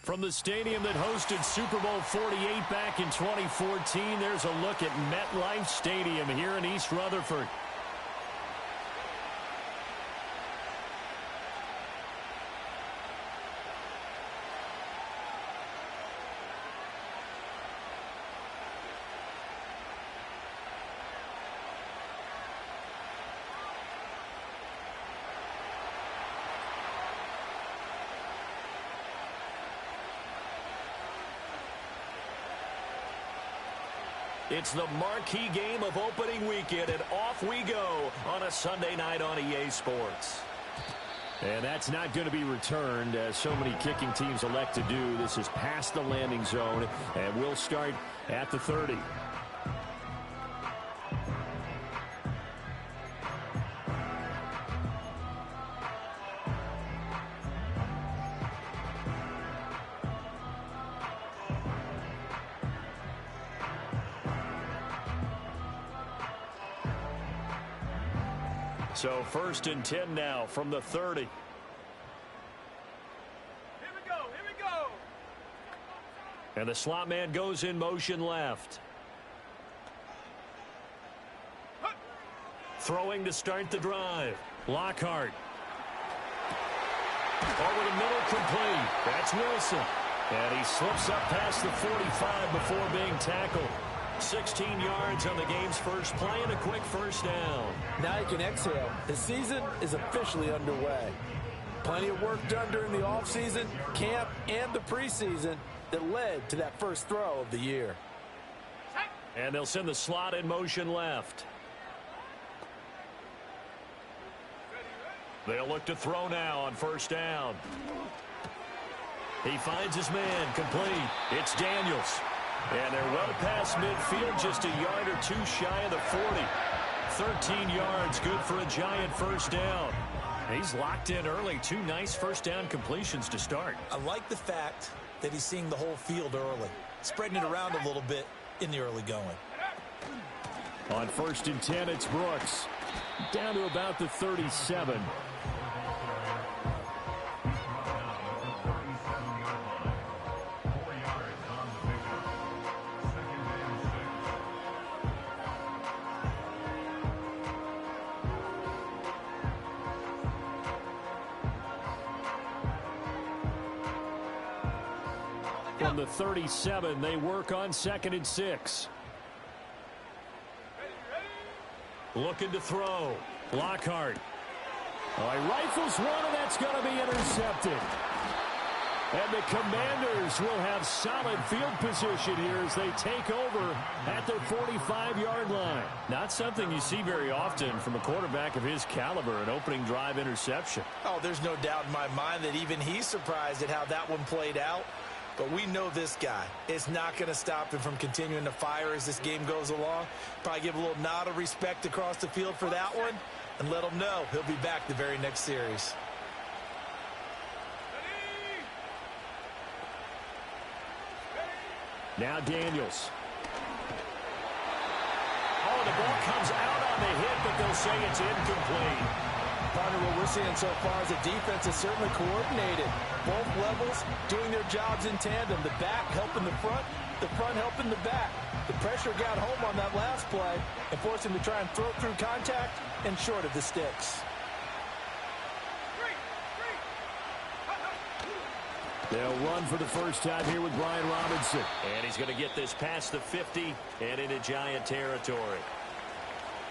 From the stadium that hosted Super Bowl 48 back in 2014, there's a look at MetLife Stadium here in East Rutherford. It's the marquee game of opening weekend, and off we go on a Sunday night on EA Sports. And that's not going to be returned, as so many kicking teams elect to do. This is past the landing zone, and we'll start at the 30. So 1st and 10 now from the 30. Here we go, here we go. And the slot man goes in motion left. Throwing to start the drive. Lockhart. Over the middle, complete. That's Wilson. And he slips up past the 45 before being tackled. 16 yards on the game's first play and a quick first down. Now you can exhale. The season is officially underway. Plenty of work done during the offseason, camp, and the preseason that led to that first throw of the year. And they'll send the slot in motion left. They'll look to throw now on first down. He finds his man, complete. It's Daniels. And they're well past midfield, just a yard or two shy of the 40. 13 yards, good for a giant first down. He's locked in early. 2 nice first down completions to start. I like the fact that he's seeing the whole field early, spreading it around a little bit in the early going. On 1st and 10, it's Brooks. Down to about the 37. From the 37, they work on 2nd and 6. Looking to throw. Lockhart. Oh, he rifles one, and that's going to be intercepted. And the Commanders will have solid field position here as they take over at their 45-yard line. Not something you see very often from a quarterback of his caliber, an opening drive interception. Oh, there's no doubt in my mind that even he's surprised at how that one played out. But we know this guy. It's not going to stop him from continuing to fire as this game goes along. Probably give a little nod of respect across the field for that one and let him know he'll be back the very next series. Now Daniels. Oh, the ball comes out on the hit, but they'll say it's incomplete. Partner, what we're seeing so far is the defense is certainly coordinated. Both levels doing their jobs in tandem. The back helping the front helping the back. The pressure got home on that last play and forced him to try and throw through contact and short of the sticks. They'll run for the first time here with Brian Robinson. And he's going to get this past the 50 and into Giant territory.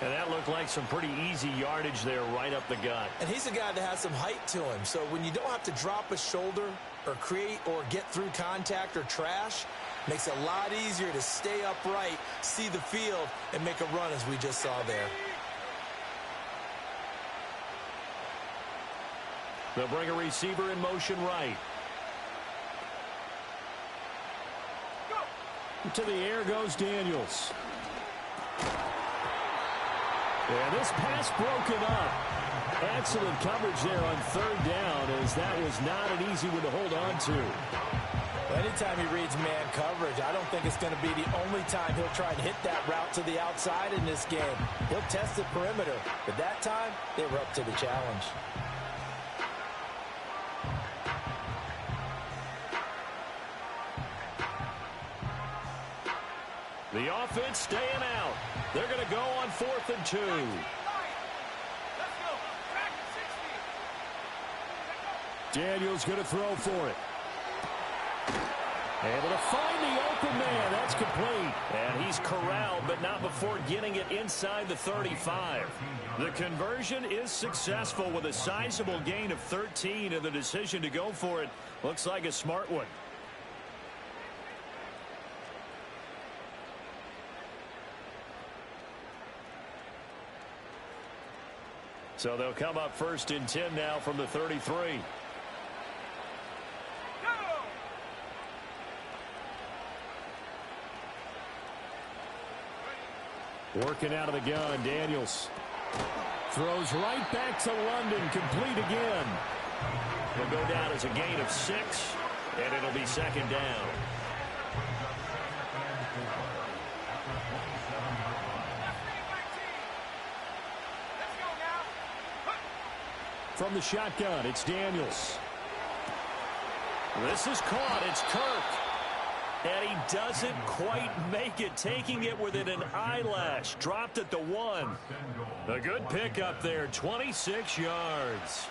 And that looked like some pretty easy yardage there right up the gut. And he's a guy that has some height to him. So when you don't have to drop a shoulder or create or get through contact or trash, makes it a lot easier to stay upright, see the field, and make a run as we just saw there. They'll bring a receiver in motion right. To the air goes Daniels. And this pass broken up. Excellent coverage there on 3rd down, as that was not an easy one to hold on to. Well, anytime he reads man coverage, I don't think it's going to be the only time he'll try and hit that route to the outside in this game. He'll test the perimeter, but that time they were up to the challenge. The offense staying out. They're going to go on 4th and 2. Let's go. Back to 60. Daniels going to throw for it. Able to find the open man. That's complete. And he's corralled, but not before getting it inside the 35. The conversion is successful with a sizable gain of 13, and the decision to go for it looks like a smart one. So they'll come up 1st and 10 now from the 33. Working out of the gun, Daniels. Throws right back to London, complete again. He'll go down as a gain of 6, and it'll be 2nd down. From the shotgun, it's Daniels. This is caught. It's Kirk. And he doesn't quite make it, taking it within an eyelash. Dropped at the 1. A good pickup there, 26 yards.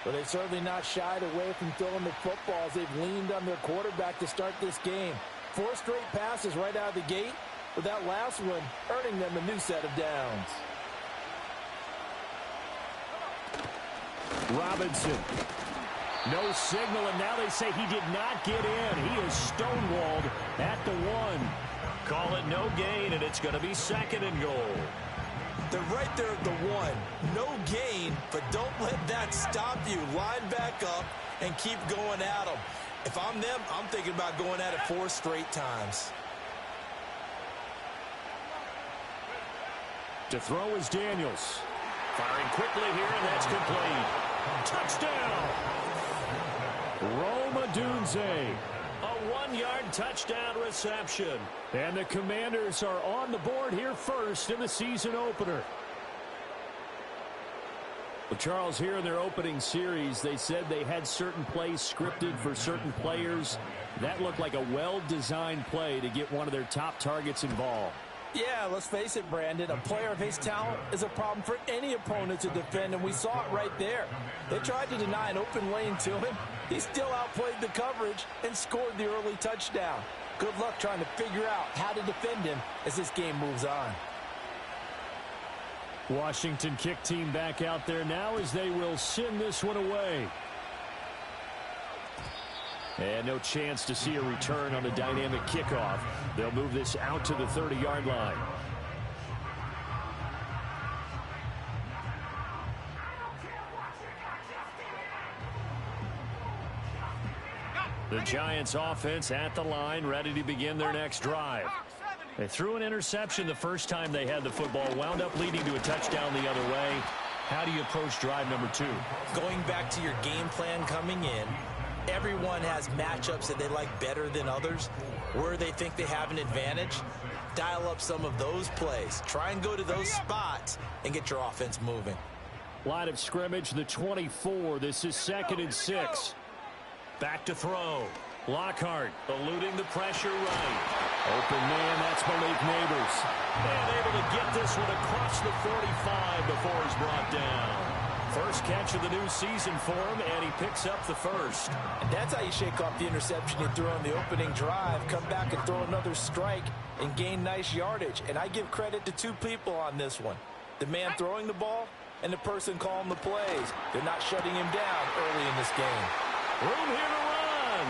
But they've certainly not shied away from throwing the footballs. They've leaned on their quarterback to start this game. 4 straight passes right out of the gate, with that last one earning them a new set of downs. Robinson. No signal, and now they say he did not get in. He is stonewalled at the 1. Call it no gain, and it's going to be 2nd and goal. They're right there at the 1. No gain, but don't let that stop you. Line back up and keep going at them. If I'm them, I'm thinking about going at it 4 straight times. To throw is Daniels. Firing quickly here, and that's complete. Touchdown! Rome Odunze. A 1-yard touchdown reception. And the Commanders are on the board here first in the season opener. Well, Charles, here in their opening series, they said they had certain plays scripted for certain players. That looked like a well-designed play to get one of their top targets involved. Yeah, let's face it, Brandon. A player of his talent is a problem for any opponent to defend, and we saw it right there. They tried to deny an open lane to him. He still outplayed the coverage and scored the early touchdown. Good luck trying to figure out how to defend him as this game moves on. Washington kick team back out there now as they will send this one away. And no chance to see a return on the dynamic kickoff. They'll move this out to the 30-yard line. The Giants offense at the line, ready to begin their next drive. They threw an interception the first time they had the football, wound up leading to a touchdown the other way. How do you approach drive number 2? Going back to your game plan coming in, everyone has matchups that they like better than others. Where they think they have an advantage, dial up some of those plays. Try and go to those spots and get your offense moving. Line of scrimmage, the 24. This is 2nd and 6. Back to throw. Lockhart eluding the pressure right. Open man, that's Malik Neighbors. And able to get this one across the 45 before he's brought down. First catch of the new season for him, and he picks up the first. And that's how you shake off the interception he threw on the opening drive, come back and throw another strike and gain nice yardage. And I give credit to 2 people on this one. The man throwing the ball and the person calling the plays. They're not shutting him down early in this game. Room here to run.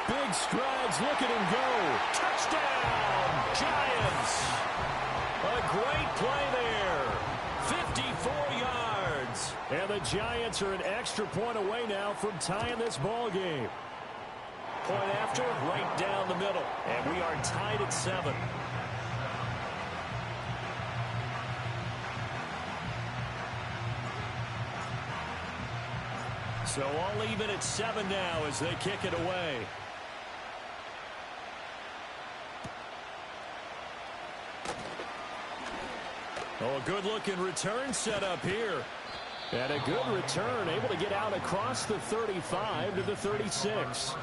Big strides, look at him go. Touchdown, Giants. A great play there. 54 yards. And the Giants are an extra point away now from tying this ball game. Point after, right down the middle. And we are tied at 7. So all even at 7 now as they kick it away. Oh, a good-looking return set up here. And a good return, able to get out across the 35 to the 36.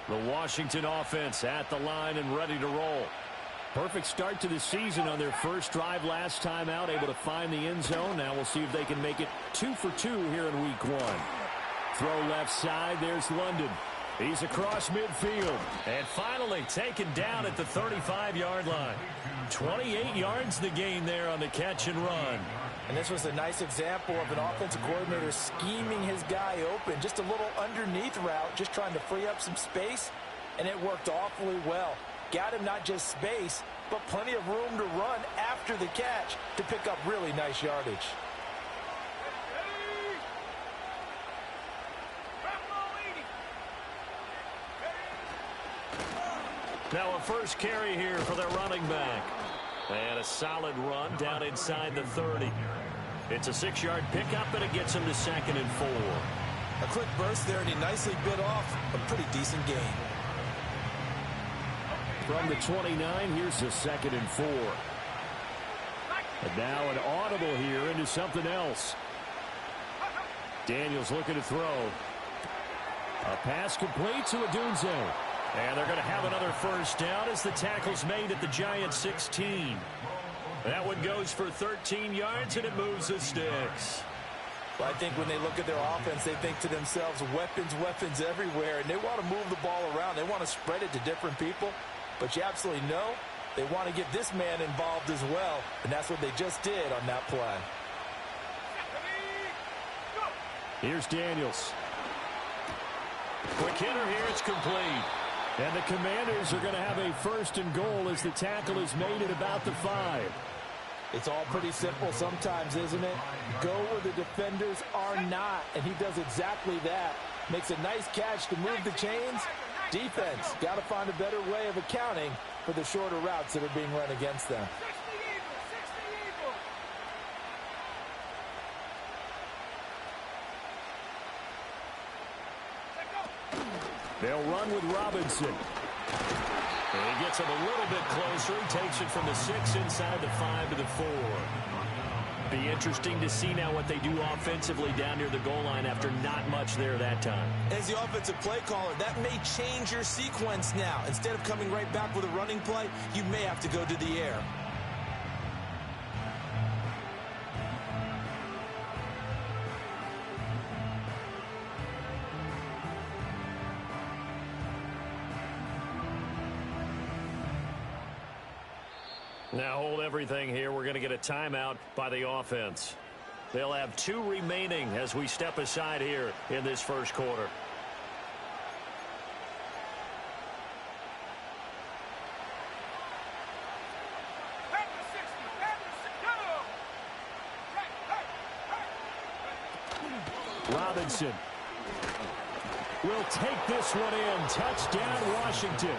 The Washington offense at the line and ready to roll. Perfect start to the season on their first drive last time out, able to find the end zone. Now we'll see if they can make it 2 for 2 here in week 1. Throw left side. There's London. He's across midfield. And finally taken down at the 35-yard line. 28 yards the gain there on the catch and run. And this was a nice example of an offensive coordinator scheming his guy open. Just a little underneath route, just trying to free up some space. And it worked awfully well. Got him not just space, but plenty of room to run after the catch to pick up really nice yardage. Now a first carry here for their running back. And a solid run down inside the 30. It's a 6-yard pickup, and it gets him to 2nd and 4. A quick burst there, and he nicely bit off a pretty decent gain. From the 29, here's the 2nd and 4. And now an audible here into something else. Daniels looking to throw. A pass complete to Odunze. And they're going to have another first down as the tackle's made at the Giants' 16. That one goes for 13 yards, and it moves the sticks. Well, I think when they look at their offense, they think to themselves, weapons, weapons everywhere, and they want to move the ball around. They want to spread it to different people. But you absolutely know they want to get this man involved as well, and that's what they just did on that play. Here's Daniels. Quick hitter here, it's complete. And the Commanders are going to have a 1st and goal as the tackle is made at about the 5. It's all pretty simple sometimes, isn't it? Go where the defenders are not, and he does exactly that. Makes a nice catch to move the chains. Defense got to find a better way of accounting for the shorter routes that are being run against them. They'll run with Robinson. And he gets him a little bit closer. He takes it from the 6 inside the 5 to the 4. Be interesting to see now what they do offensively down near the goal line after not much there that time. As the offensive play caller, that may change your sequence now. Instead of coming right back with a running play, you may have to go to the air. Now hold everything here. We're going to get a timeout by the offense. They'll have 2 remaining as we step aside here in this first quarter. Robinson will take this one in. Touchdown, Washington.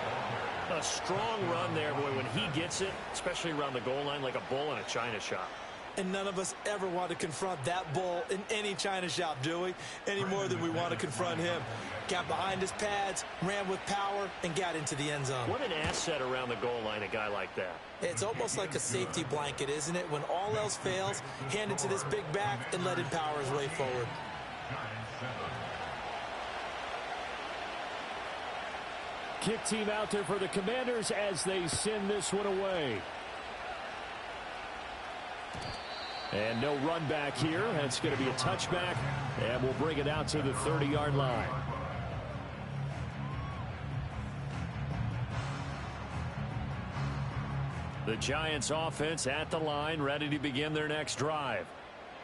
A strong run there, boy, when he gets it, especially around the goal line, like a bull in a china shop. And none of us ever want to confront that bull in any china shop, do we? Any more than we want to confront him. Got behind his pads, ran with power, and got into the end zone. What an asset around the goal line, a guy like that. It's almost like a safety blanket, isn't it? When all else fails, hand it to this big back and let him power his way forward. Kick team out there for the Commanders as they send this one away. And no run back here. That's going to be a touchback, and we'll bring it out to the 30-yard line. The Giants offense at the line, ready to begin their next drive.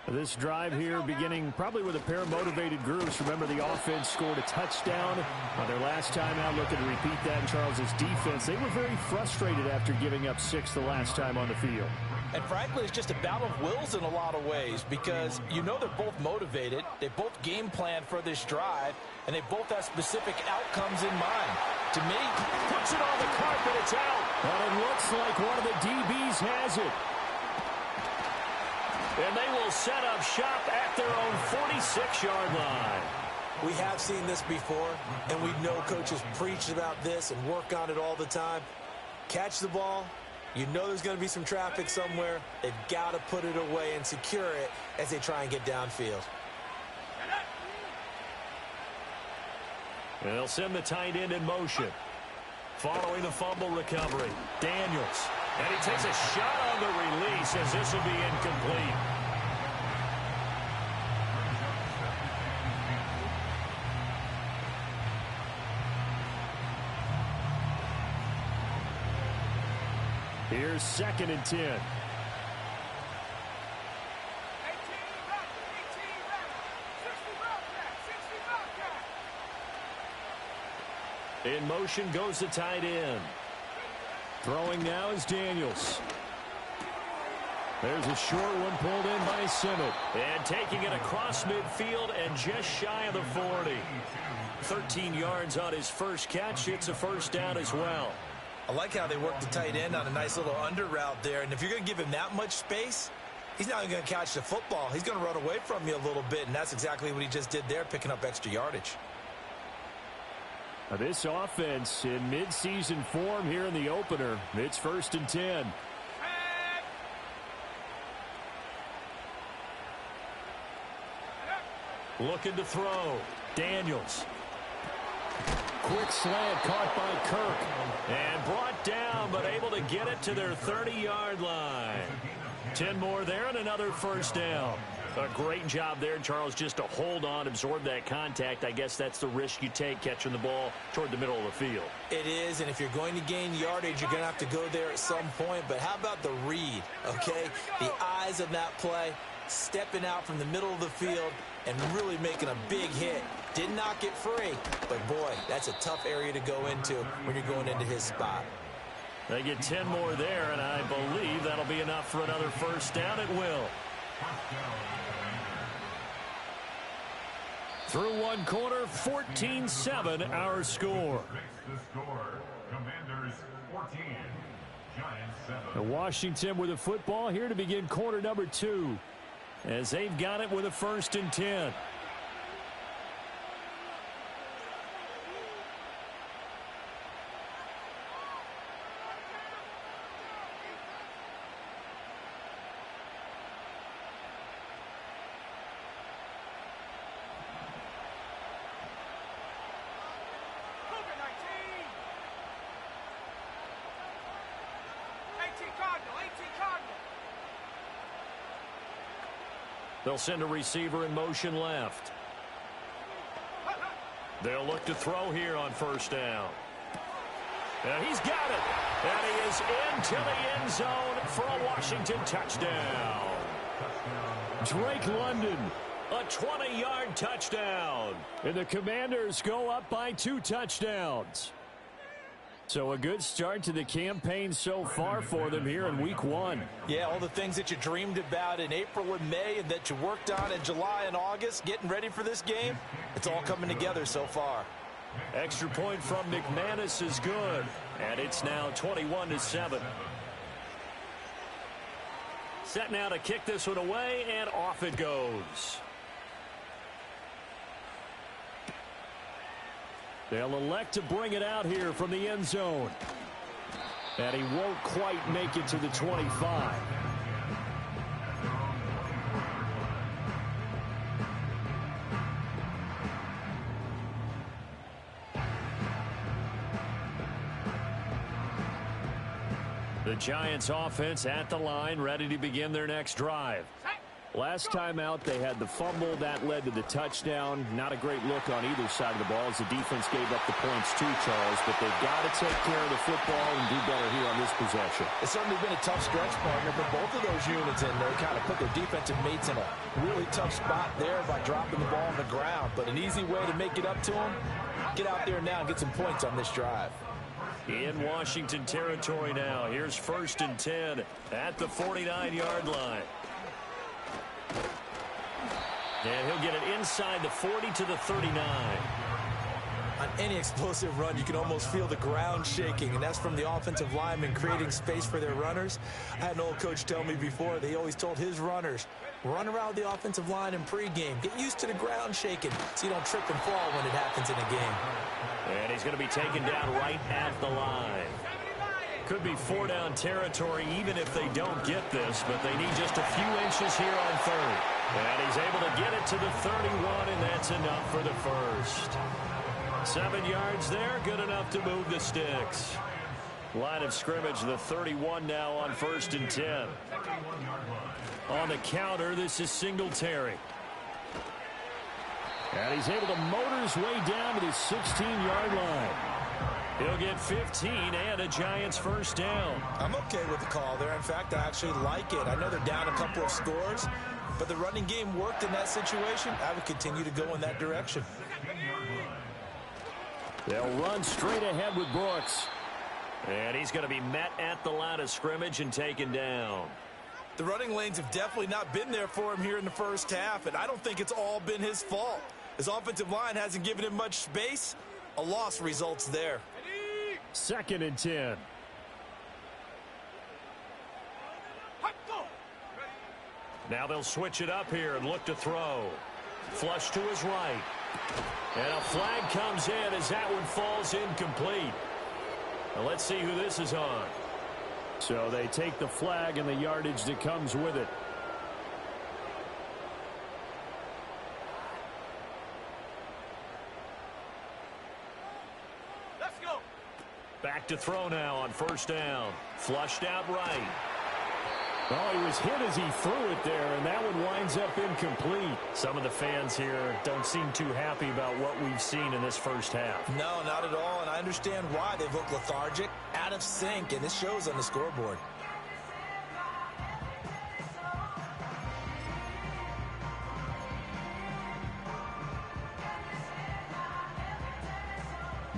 This drive here beginning probably with a pair of motivated groups. Remember, the offense scored a touchdown on their last time out. Looking to repeat that in Charles's defense. They were very frustrated after giving up 6 the last time on the field. And frankly, it's just a battle of wills in a lot of ways because you know they're both motivated. They both game planned for this drive, and they both have specific outcomes in mind. To me, puts it on the carpet. It's out. And it looks like one of the DBs has it. And they will set up shop at their own 46-yard line. We have seen this before, and we know coaches preach about this and work on it all the time. Catch the ball. You know there's going to be some traffic somewhere. They've got to put it away and secure it as they try and get downfield. And they'll send the tight end in motion. Following the fumble recovery, Daniels. And he takes a shot on the release as this will be incomplete. Here's 2nd and 10. 18 back, 18 back, 65 back. In motion goes the tight end. Throwing now is Daniels. There's a short one pulled in by Simmons. And taking it across midfield and just shy of the 40. 13 yards on his first catch. It's a first down as well. I like how they work the tight end on a nice little under route there. And if you're going to give him that much space, he's not going to catch the football. He's going to run away from you a little bit, and that's exactly what he just did there, picking up extra yardage. Now this offense in midseason form here in the opener. It's 1st and 10. Looking to throw. Daniels. Quick slant caught by Kirk. And brought down, but able to get it to their 30-yard line. 10 more there and another first down. A great job there, Charles, just to hold on, absorb that contact. I guess that's the risk you take catching the ball toward the middle of the field. It is, and if you're going to gain yardage, you're going to have to go there at some point. But how about the read, okay? The eyes of that play, stepping out from the middle of the field and really making a big hit. Did not get free, but boy, that's a tough area to go into when you're going into his spot. They get 10 more there, and I believe that'll be enough for another first down. It will. Through one quarter, 14-7 our score. Commanders 14, Giants 7. Washington with the football here to begin quarter number 2. As they've got it with a 1st and 10. They'll send a receiver in motion left. They'll look to throw here on first down. And he's got it. And he is into the end zone for a Washington touchdown. Drake London, a 20-yard touchdown. And the Commanders go up by 2 touchdowns. So a good start to the campaign so far for them here in week 1. Yeah, all the things that you dreamed about in April and May and that you worked on in July and August, getting ready for this game, it's all coming together so far. Extra point from McManus is good, and it's now 21-7. Set now to kick this one away, and off it goes. They'll elect to bring it out here from the end zone. And he won't quite make it to the 25. The Giants offense at the line, ready to begin their next drive. Last time out, they had the fumble. That led to the touchdown. Not a great look on either side of the ball as the defense gave up the points too, Charles. But they've got to take care of the football and do better here on this possession. It's certainly been a tough stretch, partner, for both of those units in there. Kind of put their defensive mates in a really tough spot there by dropping the ball on the ground. But an easy way to make it up to them, get out there now and get some points on this drive. In Washington territory now. Here's 1st and 10 at the 49-yard line. And he'll get it inside the 40 to the 39. On any explosive run, you can almost feel the ground shaking, and that's from the offensive linemen creating space for their runners. I had an old coach tell me before, they always told his runners, run around the offensive line in pregame. Get used to the ground shaking so you don't trip and fall when it happens in a game. And he's going to be taken down right at the line. Could be 4-down territory even if they don't get this, but they need just a few inches here on 3rd. And he's able to get it to the 31, and that's enough for the first. 7 yards there, good enough to move the sticks. Line of scrimmage, the 31 now on 1st and 10. On the counter, this is Singletary. And he's able to motor his way down to the 16-yard line. He'll get 15 and a Giants first down. I'm okay with the call there. In fact, I actually like it. I know they're down a couple of scores, but the running game worked in that situation. I would continue to go in that direction. They'll run straight ahead with Brooks. And he's going to be met at the line of scrimmage and taken down. The running lanes have definitely not been there for him here in the first half, and I don't think it's all been his fault. His offensive line hasn't given him much space. A loss results there. 2nd and 10. Now they'll switch it up here and look to throw. Flush to his right. And a flag comes in as that one falls incomplete. Now let's see who this is on. So they take the flag and the yardage that comes with it. Let's go. Back to throw now on 1st down. Flushed out right. Oh, he was hit as he threw it there, and that one winds up incomplete. Some of the fans here don't seem too happy about what we've seen in this first half. No, not at all, and I understand why. They've looked lethargic, out of sync, and this shows on the scoreboard.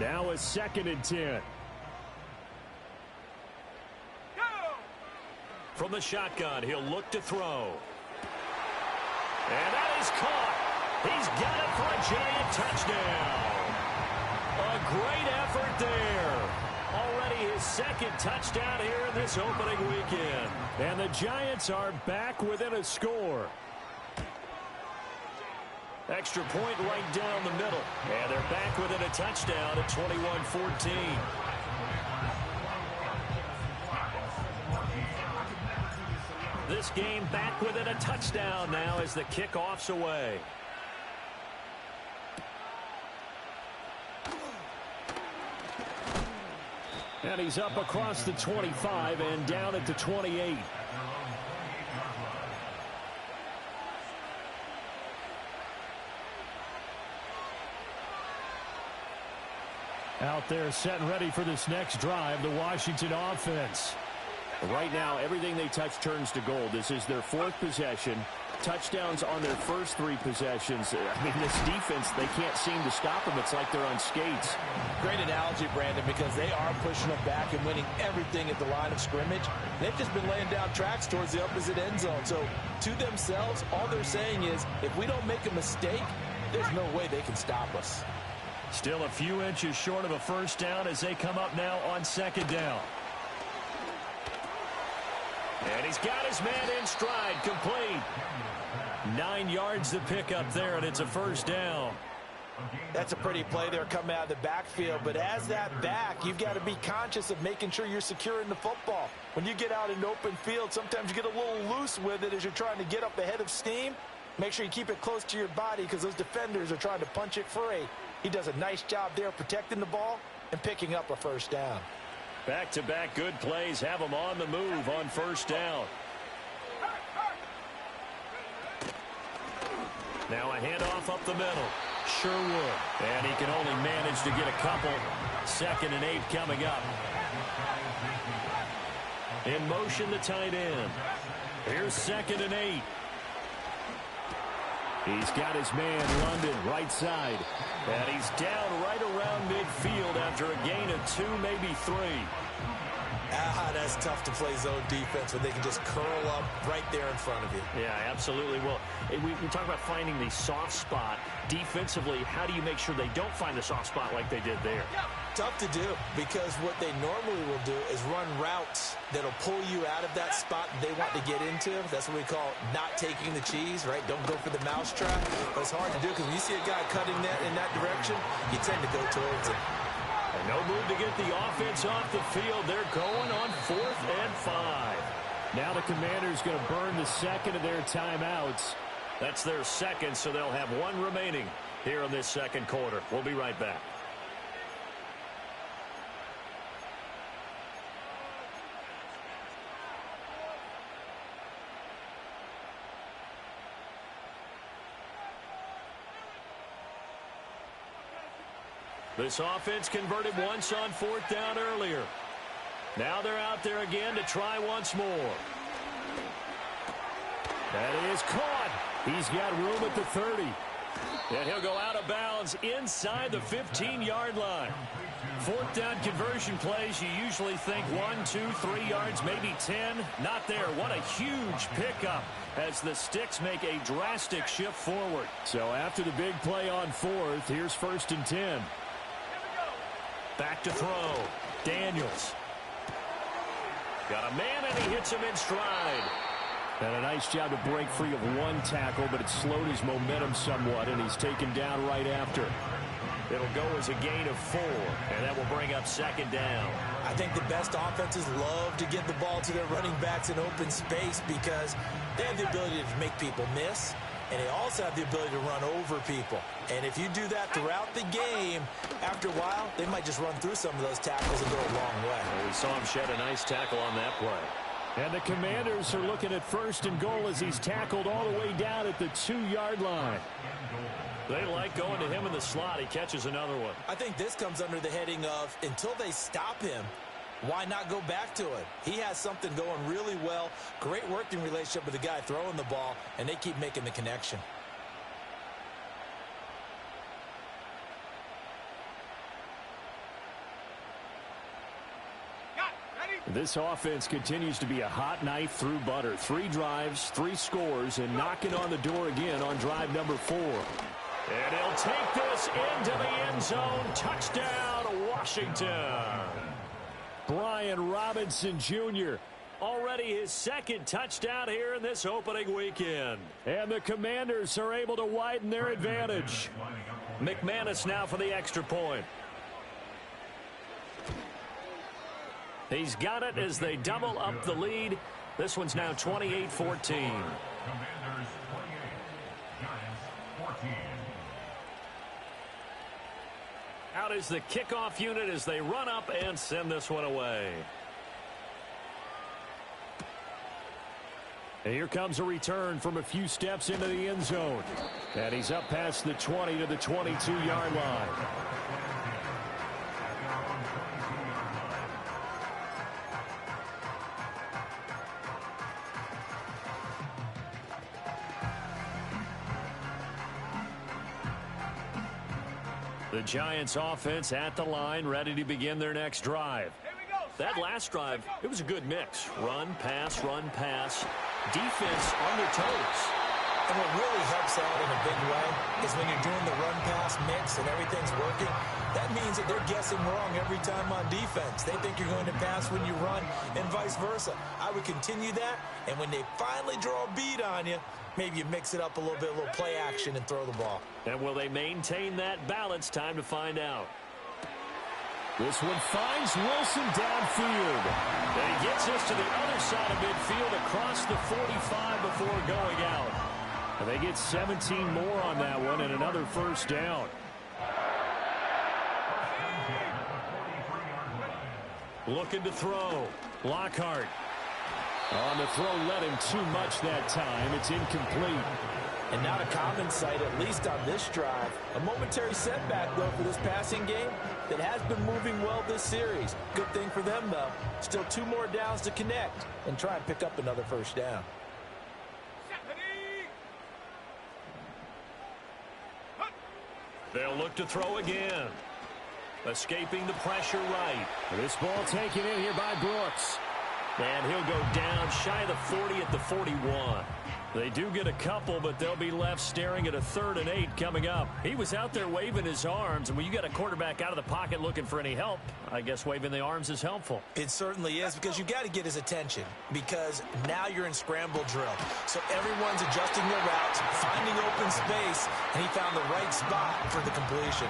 Now a 2nd and 10. From the shotgun, he'll look to throw. And that is caught. He's got it for a Giant touchdown. A great effort there. Already his 2nd touchdown here in this opening weekend. And the Giants are back within a score. Extra point right down the middle. And they're back within a touchdown at 21-14. This game back within a touchdown now as the kickoff's away. And he's up across the 25 and down at the 28. Out there set and ready for this next drive, the Washington offense. Right now, everything they touch turns to gold. This is their 4th possession. Touchdowns on their first 3 possessions. I mean, this defense, they can't seem to stop them. It's like they're on skates. Great analogy, Brandon, because they are pushing them back and winning everything at the line of scrimmage. They've just been laying down tracks towards the opposite end zone. So, to themselves, all they're saying is, if we don't make a mistake, there's no way they can stop us. Still a few inches short of a first down as they come up now on 2nd down. And he's got his man in stride, complete. 9 yards to pick up there, and it's a first down. That's a pretty play there coming out of the backfield, but as that back, you've got to be conscious of making sure you're securing the football. When you get out in open field, sometimes you get a little loose with it as you're trying to get up ahead of steam. Make sure you keep it close to your body because those defenders are trying to punch it free. He does a nice job there protecting the ball and picking up a first down. Back-to-back good plays have him on the move on first down. Now a handoff up the middle. Sherwood. And he can only manage to get a couple. 2nd and 8 coming up. In motion, the tight end. Here's 2nd and 8. He's got his man, London, right side. And he's down right around midfield after a gain of 2, maybe 3. That's tough to play zone defense when they can just curl up right there in front of you. Yeah, absolutely. Well, we talk about finding the soft spot. Defensively, how do you make sure they don't find the soft spot like they did there? Tough to do because what they normally will do is run routes that'll pull you out of that spot they want to get into. That's what we call not taking the cheese, right? Don't go for the mousetrap. But it's hard to do because when you see a guy cutting that in that direction, you tend to go towards it. And no move to get the offense off the field. They're going on 4th and 5. Now the Commanders going to burn the 2nd of their timeouts. That's their 2nd, so they'll have 1 remaining here in this 2nd quarter. We'll be right back. This offense converted once on 4th down earlier. Now they're out there again to try once more. That is caught. He's got room at the 30. And he'll go out of bounds inside the 15-yard line. 4th down conversion plays, you usually think 1, 2, 3 yards, maybe 10. Not there. What a huge pickup as the Sticks make a drastic shift forward. So after the big play on 4th, here's 1st and 10. Back to throw. Daniels. Got a man, and he hits him in stride. And a nice job to break free of one tackle, but it slowed his momentum somewhat, and he's taken down right after. It'll go as a gain of 4, and that will bring up 2nd down. I think the best offenses love to get the ball to their running backs in open space because they have the ability to make people miss, and they also have the ability to run over people. And if you do that throughout the game, after a while, they might just run through some of those tackles and go a long way. Well, we saw him shed a nice tackle on that play. And the Commanders are looking at 1st and goal as he's tackled all the way down at the 2-yard line. They like going to him in the slot. He catches another one. I think this comes under the heading of until they stop him, why not go back to it? He has something going really well. Great working relationship with the guy throwing the ball, and they keep making the connection. This offense continues to be a hot knife through butter. 3 drives, 3 scores, and knocking on the door again on drive number 4. And he'll take this into the end zone. Touchdown, Washington. Brian Robinson Jr. already his 2nd touchdown here in this opening weekend. And the Commanders are able to widen their advantage. McManus now for the extra point. He's got it as they double up the lead. This one's now 28-14. Commanders 28, Giants 14. Out is the kickoff unit as they run up and send this one away. And here comes a return from a few steps into the end zone. And he's up past the 20 to the 22-yard line. The Giants offense at the line, ready to begin their next drive. That last drive, it was a good mix. Run, pass, defense on their toes. And what really helps out in a big way is when you're doing the run-pass mix and everything's working, that means that they're guessing wrong every time on defense. They think you're going to pass when you run and vice versa. I would continue that, and when they finally draw a beat on you, maybe you mix it up a little bit, a little play action, and throw the ball. And will they maintain that balance? Time to find out. This one finds Wilson downfield. And he gets us to the other side of midfield across the 45 before going out. And they get 17 more on that one and another first down. Looking to throw. Lockhart. On the throw, let him too much that time. It's incomplete. And not a common sight, at least on this drive. A momentary setback, though, for this passing game that has been moving well this series. Good thing for them, though. Still 2 more downs to connect and try and pick up another first down. They'll look to throw again. Escaping the pressure right. This ball taken in here by Brooks. And he'll go down shy of the 40 at the 41. They do get a couple, but they'll be left staring at a 3rd and 8 coming up. He was out there waving his arms, and when you got a quarterback out of the pocket looking for any help, I guess waving the arms is helpful. It certainly is, because you got to get his attention, because now you're in scramble drill. So everyone's adjusting their routes, finding open space, and he found the right spot for the completion.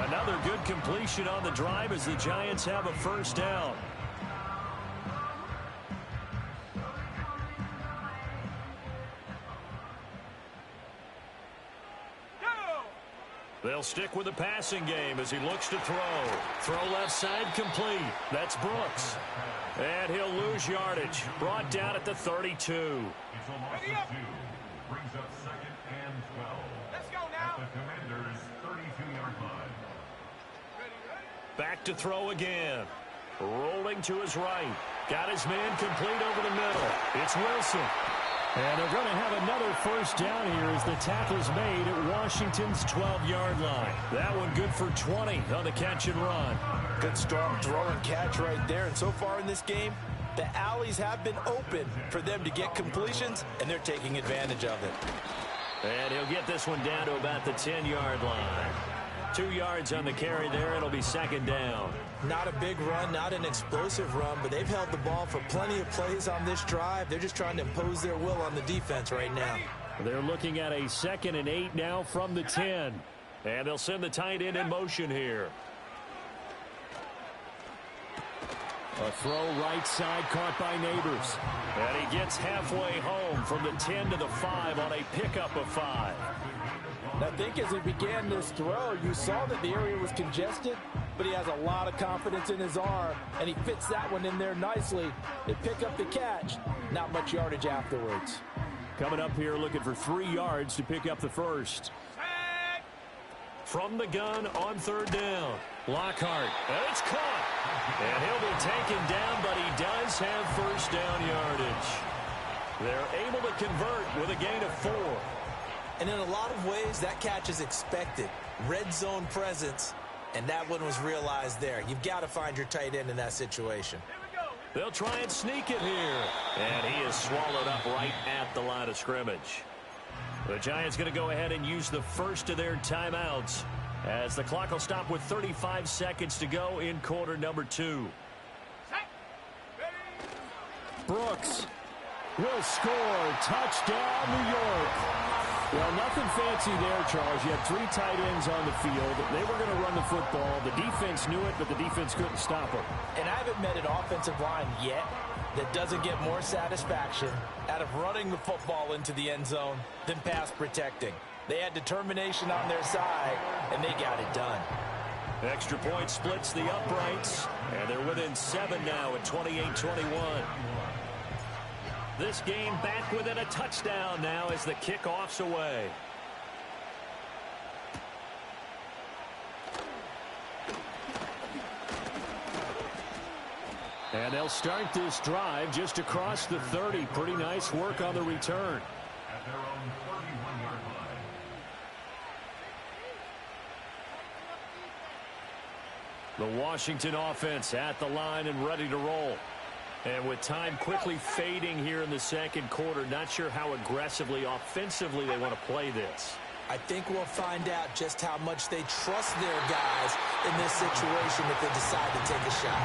Another good completion on the drive as the Giants have a first down. They'll stick with the passing game as he looks to throw. Throw left side complete. That's Brooks. And he'll lose yardage. Brought down at the 32. It's a loss of 2. Brings up 2nd and 12. Let's go now. At the Commanders' 32-yard line. Back to throw again. Rolling to his right. Got his man complete over the middle. It's Wilson. And they're going to have another first down here as the tackle's made at Washington's 12-yard line. That one good for 20 on the catch and run. Good strong throw and catch right there. And so far in this game, the alleys have been open for them to get completions, and they're taking advantage of it. And he'll get this one down to about the 10-yard line. 2 yards on the carry there. It'll be second down. Not a big run, not an explosive run, but they've held the ball for plenty of plays on this drive. They're just trying to impose their will on the defense right now. They're looking at a 2nd and 8 now from the 10. And they'll send the tight end in motion here. A throw right side caught by Neighbors. And he gets halfway home from the 10 to the 5 on a pickup of 5. I think as he began this throw, you saw that the area was congested, but he has a lot of confidence in his arm, and he fits that one in there nicely. They pick up the catch. Not much yardage afterwards. Coming up here looking for 3 yards to pick up the first. From the gun on 3rd down. Lockhart. And it's caught. And he'll be taken down, but he does have first down yardage. They're able to convert with a gain of 4. And in a lot of ways, that catch is expected. Red zone presence, and that one was realized there. You've got to find your tight end in that situation. They'll try and sneak it here. And he is swallowed up right at the line of scrimmage. The Giants going to go ahead and use the first of their timeouts as the clock will stop with 35 seconds to go in quarter number 2. Brooks will score. Touchdown, New York. Well, nothing fancy there, Charles. You had 3 tight ends on the field. They were going to run the football. The defense knew it, but the defense couldn't stop them. And I haven't met an offensive line yet that doesn't get more satisfaction out of running the football into the end zone than pass protecting. They had determination on their side, and they got it done. Extra point splits the uprights, and they're within 7 now at 28-21. This game back within a touchdown now as the kickoff's away. And they'll start this drive just across the 30. Pretty nice work on the return. At their own 31-yard line. The Washington offense at the line and ready to roll. And with time quickly fading here in the second quarter, not sure how aggressively, offensively they want to play this. I think we'll find out just how much they trust their guys in this situation if they decide to take a shot.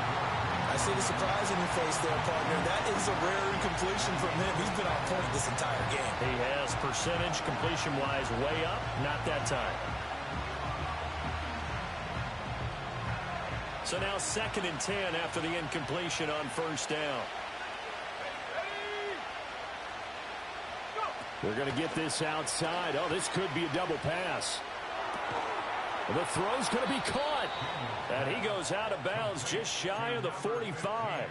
I see the surprise in your face there, partner. That is a rare incompletion from him. He's been on point this entire game. He has percentage completion-wise way up, not that time. So now 2nd and 10 after the incompletion on first down. They're going to get this outside. Oh, this could be a double pass. The throw's going to be caught. And he goes out of bounds just shy of the 45.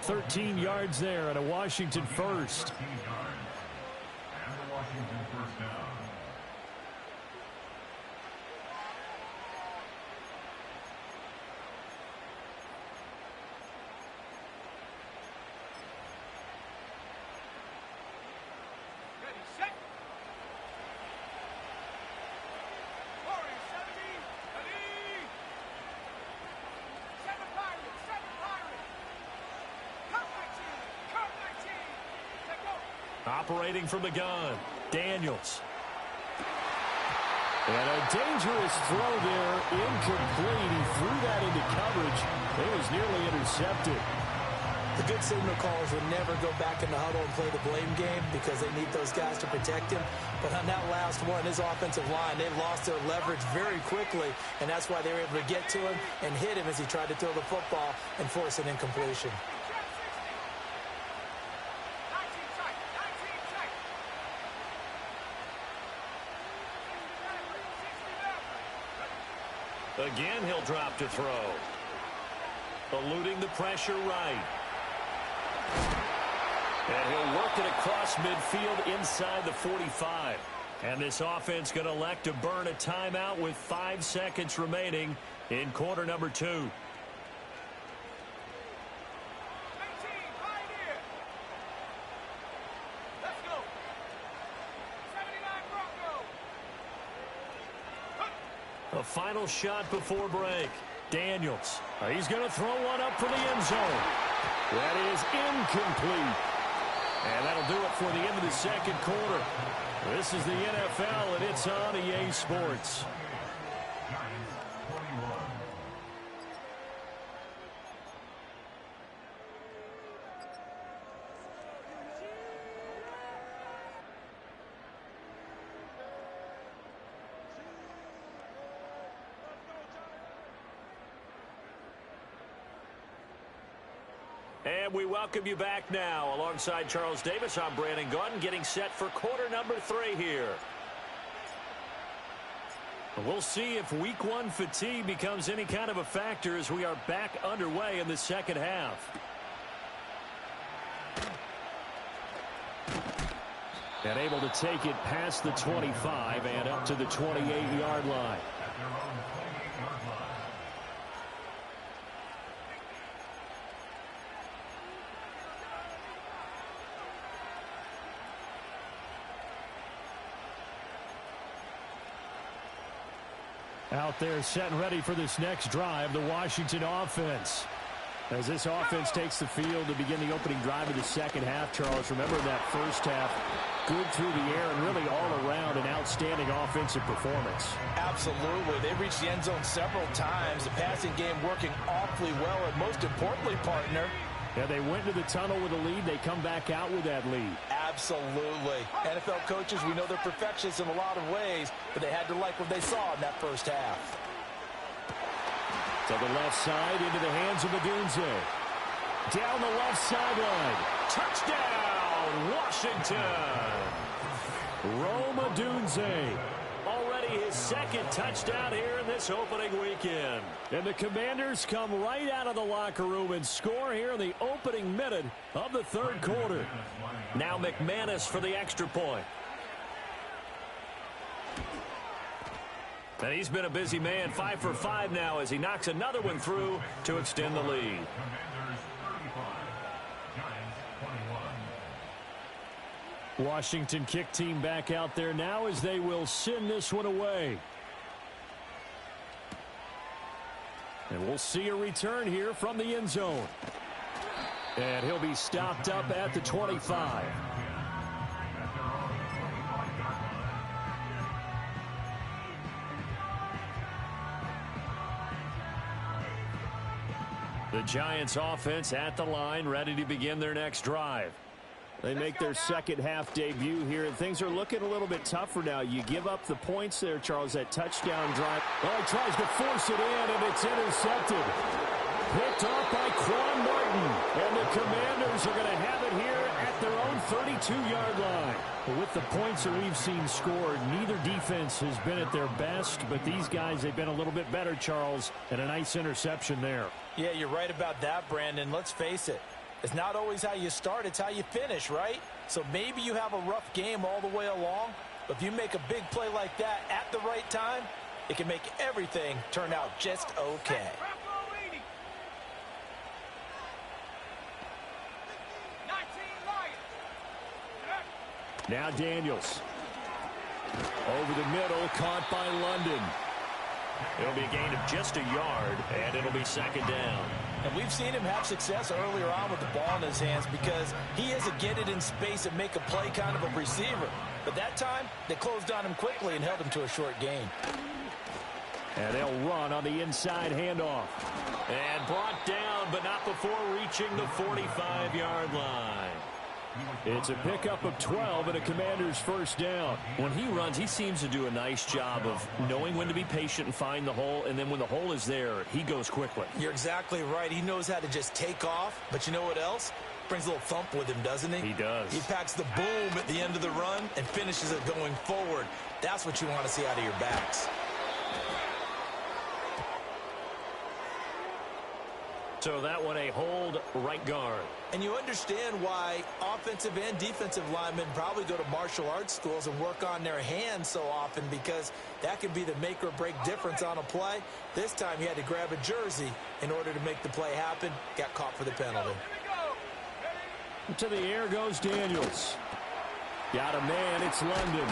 13 yards there and a Washington first. 13 yards. And the Washington first down. Operating from the gun, Daniels. And a dangerous throw there, incomplete. He threw that into coverage. It was nearly intercepted. The good signal callers would never go back in the huddle and play the blame game because they need those guys to protect him. But on that last one, his offensive line, they lost their leverage very quickly, and that's why they were able to get to him and hit him as he tried to throw the football and force an incompletion. Again, he'll drop to throw. Eluding the pressure right. And he'll work it across midfield inside the 45. And this offense going to elect to burn a timeout with 5 seconds remaining in quarter number 2. 18, Pioneer. Let's go. 79 Bronco. A final shot before break. Daniels. He's going to throw one up for the end zone. That is incomplete. And that'll do it for the end of the second quarter. This is the NFL, and it's on EA Sports. And we welcome you back now. Alongside Charles Davis, I'm Brandon Gaudin, getting set for quarter number 3 here. We'll see if week 1 fatigue becomes any kind of a factor as we are back underway in the second half. And able to take it past the 25 and up to the 28-yard line. Out there set and ready for this next drive, the Washington offense. As this offense takes the field to begin the opening drive of the second half, Charles, remember that first half, good through the air and really all around an outstanding offensive performance. Absolutely. They reached the end zone several times. The passing game working awfully well, and most importantly, partner, yeah, they went to the tunnel with a lead. They come back out with that lead. Absolutely. NFL coaches, we know they're perfectionists in a lot of ways, but they had to like what they saw in that first half. To the left side, into the hands of Odunze. Down the left sideline. Touchdown, Washington. Rome Odunze. Already his second touchdown here in this opening weekend. And the Commanders come right out of the locker room and score here in the opening minute of the third quarter. Now McManus for the extra point. And he's been a busy man, 5 for 5 now as he knocks another one through to extend the lead. Washington kick team back out there now as they will send this one away. And we'll see a return here from the end zone. And he'll be stopped up at the 25. The Giants offense at the line, ready to begin their next drive. They make their second half debut here, and things are looking a little bit tougher now. You give up the points there, Charles, that touchdown drive. Oh, he tries to force it in, and it's intercepted. Picked off by Quan Martin, and the Commanders are going to have it here at their own 32-yard line. With the points that we've seen scored, neither defense has been at their best, but these guys, they've been a little bit better, Charles, and a nice interception there. Yeah, you're right about that, Brandon. Let's face it. It's not always how you start, it's how you finish, right? So maybe you have a rough game all the way along, but if you make a big play like that at the right time, it can make everything turn out just okay. Now Daniels. Over the middle, caught by London. It'll be a gain of just a yard, and it'll be second down. And we've seen him have success earlier on with the ball in his hands because he is a get it in space and make a play kind of a receiver. But that time, they closed on him quickly and held him to a short gain. And they'll run on the inside handoff. And brought down, but not before reaching the 45-yard line. It's a pickup of 12 and a Commander's first down. When he runs, he seems to do a nice job of knowing when to be patient and find the hole, and then when the hole is there, he goes quickly. You're exactly right. He knows how to just take off, but you know what else? Brings a little thump with him, doesn't he? He does. He packs the boom at the end of the run and finishes it going forward. That's what you want to see out of your backs. So that one a hold right guard. And you understand why offensive and defensive linemen probably go to martial arts schools and work on their hands so often, because that can be the make or break difference on a play. This time he had to grab a jersey in order to make the play happen. Got caught for the penalty. To the air goes Daniels. Got a man, it's London.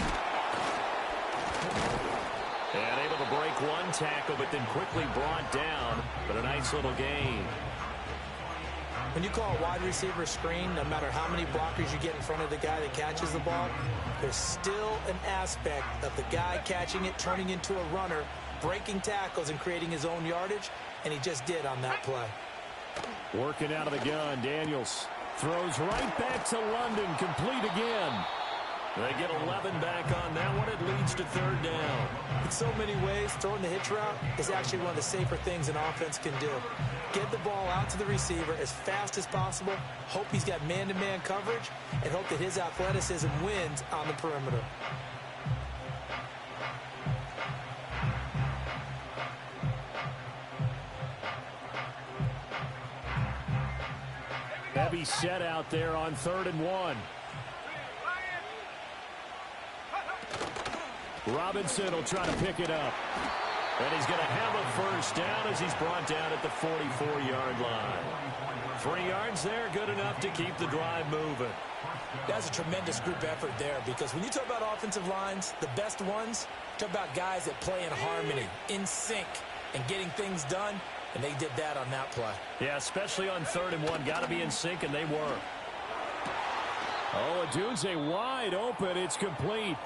And able to break one tackle, but then quickly brought down. But a nice little gain. When you call a wide receiver screen, no matter how many blockers you get in front of the guy that catches the ball, there's still an aspect of the guy catching it, turning into a runner, breaking tackles and creating his own yardage, and he just did on that play. Working out of the gun, Daniels throws right back to London, complete again. They get 11 back on that one. It leads to third down. In so many ways, throwing the hitch route is actually one of the safer things an offense can do. Get the ball out to the receiver as fast as possible, hope he's got man-to-man coverage, and hope that his athleticism wins on the perimeter. Heavy set out there on 3rd and 1. Robinson will try to pick it up. And he's going to have a first down as he's brought down at the 44-yard line. 3 yards there, good enough to keep the drive moving. That's a tremendous group effort there, because when you talk about offensive lines, the best ones, talk about guys that play in harmony, in sync, and getting things done, and they did that on that play. Yeah, especially on 3rd and 1. Got to be in sync, and they were. Oh, Adunze wide open. It's complete.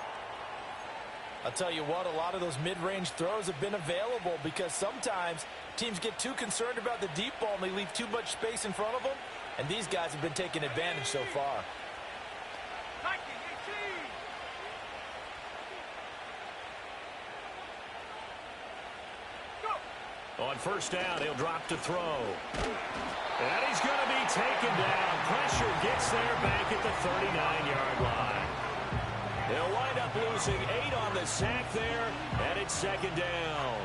I'll tell you what, a lot of those mid-range throws have been available, because sometimes teams get too concerned about the deep ball and they leave too much space in front of them, and these guys have been taking advantage so far. On first down, he'll drop to throw. And he's going to be taken down. Pressure gets there back at the 39-yard line. They'll wind up losing 8 on the sack there, and it's 2nd down.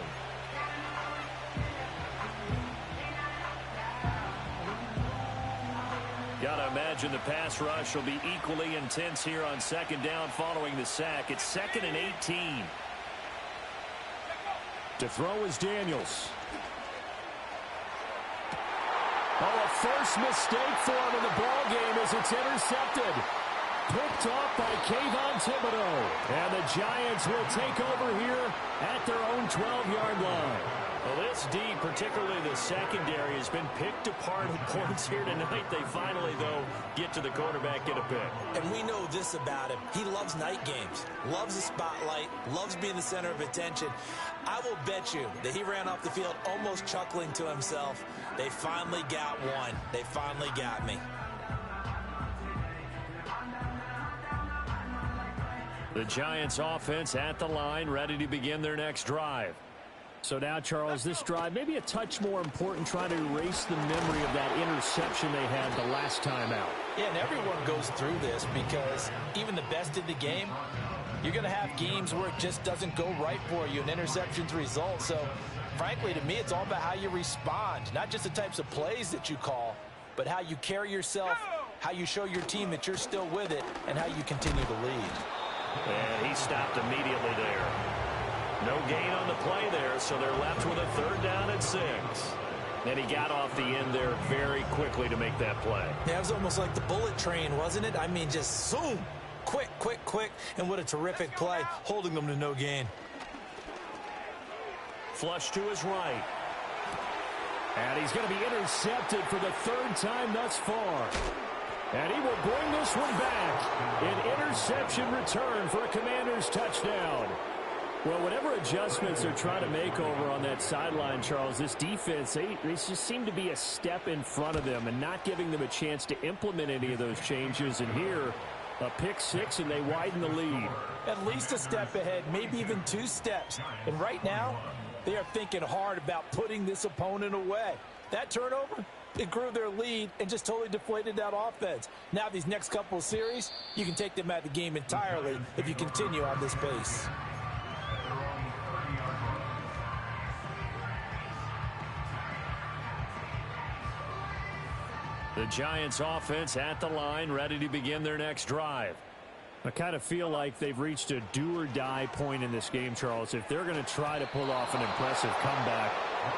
Gotta imagine the pass rush will be equally intense here on 2nd down following the sack. It's 2nd and 18. To throw is Daniels. Oh, a first mistake for him in the ball game as it's intercepted. Picked off by Kayvon Thibodeau. And the Giants will take over here at their own 12-yard line. Well, this D, particularly the secondary, has been picked apart at points here tonight. They finally, though, get to the quarterback, get a pick. And we know this about him. He loves night games, loves the spotlight, loves being the center of attention. I will bet you that he ran off the field almost chuckling to himself. They finally got one. They finally got me. The Giants offense at the line, ready to begin their next drive. So now, Charles, this drive maybe a touch more important, trying to erase the memory of that interception they had the last time out. Yeah, and everyone goes through this, because even the best in the game, you're going to have games where it just doesn't go right for you, and interceptions result. So, frankly, to me, it's all about how you respond, not just the types of plays that you call, but how you carry yourself, how you show your team that you're still with it, and how you continue to lead. And he stopped immediately there. No gain on the play there, so they're left with a 3rd down and 6. And he got off the end there very quickly to make that play. Yeah, it was almost like the bullet train, wasn't it? I mean, just zoom. Quick, quick, quick. And what a terrific play, holding them to no gain. Flush to his right. And he's going to be intercepted for the 3rd time thus far. And he will bring this one back. An interception return for a Commanders touchdown. Well, whatever adjustments they're trying to make over on that sideline, Charles, this defense, they just seem to be a step in front of them and not giving them a chance to implement any of those changes. And here, a pick 6, and they widen the lead. At least a step ahead, maybe even 2 steps. And right now, they are thinking hard about putting this opponent away. That turnover, it grew their lead and just totally deflated that offense. Now these next couple of series, you can take them out of the game entirely if you continue on this pace. The Giants offense at the line, ready to begin their next drive. I kind of feel like they've reached a do-or-die point in this game, Charles. If they're going to try to pull off an impressive comeback,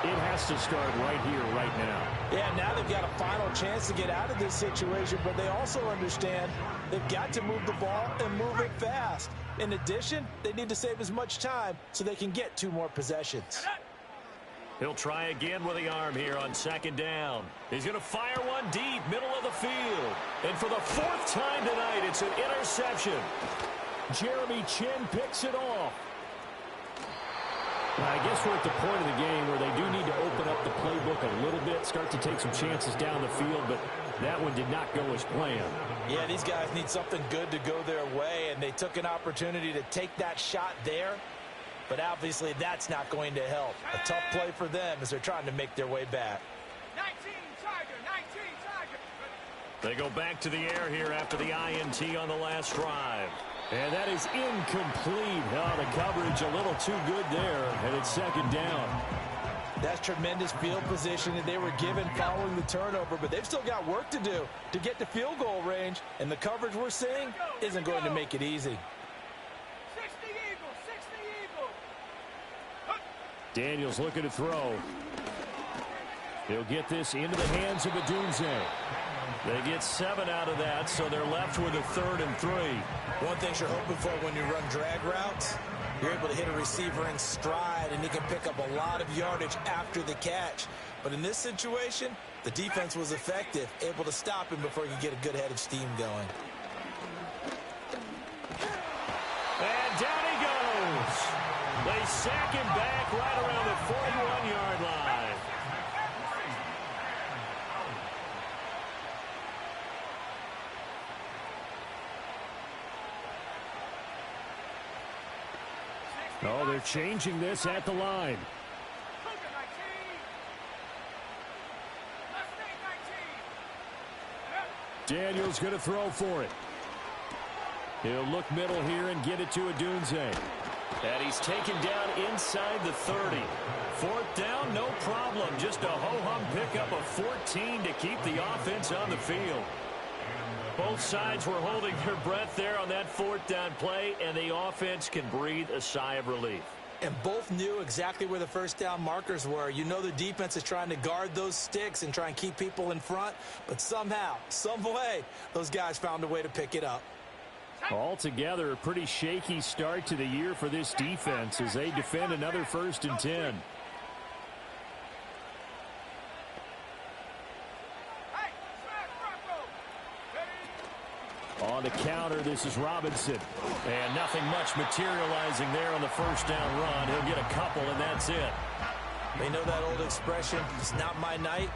it has to start right here, right now. Yeah, now they've got a final chance to get out of this situation, but they also understand they've got to move the ball and move it fast. In addition, they need to save as much time so they can get 2 more possessions. He'll try again with the arm here on 2nd down. He's going to fire one deep, middle of the field. And for the 4th time tonight, it's an interception. Jeremy Chin picks it off. Well, I guess we're at the point of the game where they do need to open up the playbook a little bit, start to take some chances down the field, but that one did not go as planned. Yeah, these guys need something good to go their way, and they took an opportunity to take that shot there. But obviously that's not going to help. A tough play for them as they're trying to make their way back. 19 Tiger, 19 Tiger. They go back to the air here after the INT on the last drive. And that is incomplete. Oh, the coverage a little too good there, and it's 2nd down. That's tremendous field position that they were given following the turnover, but they've still got work to do to get to field goal range, and the coverage we're seeing isn't going to make it easy. Daniels looking to throw. He'll get this into the hands of Adunze. They get 7 out of that, so they're left with a 3rd and 3. One thing you're hoping for when you run drag routes, you're able to hit a receiver in stride, and he can pick up a lot of yardage after the catch. But in this situation, the defense was effective, able to stop him before you get a good head of steam going. And down he goes. They sack him back right around the 41-yard line. Oh, they're changing this at the line. Daniels going to throw for it. He'll look middle here and get it to Adunze. And he's taken down inside the 30. 4th down, no problem. Just a ho-hum pickup of 14 to keep the offense on the field. Both sides were holding their breath there on that 4th down play, and the offense can breathe a sigh of relief. And both knew exactly where the 1st down markers were. You know the defense is trying to guard those sticks and try and keep people in front, but somehow, some way, those guys found a way to pick it up. Altogether, a pretty shaky start to the year for this defense as they defend another 1st and 10. On the counter, this is Robinson. And nothing much materializing there on the 1st down run. He'll get a couple, and that's it. They know that old expression, it's not my night.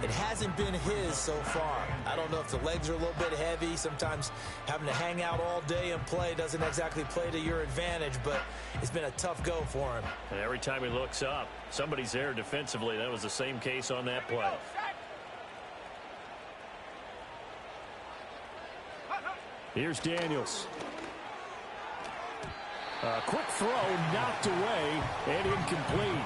It hasn't been his so far. I don't know if the legs are a little bit heavy. Sometimes having to hang out all day and play doesn't exactly play to your advantage, but it's been a tough go for him. And every time he looks up, somebody's there defensively. That was the same case on that play. Here's Daniels. A quick throw knocked away and incomplete.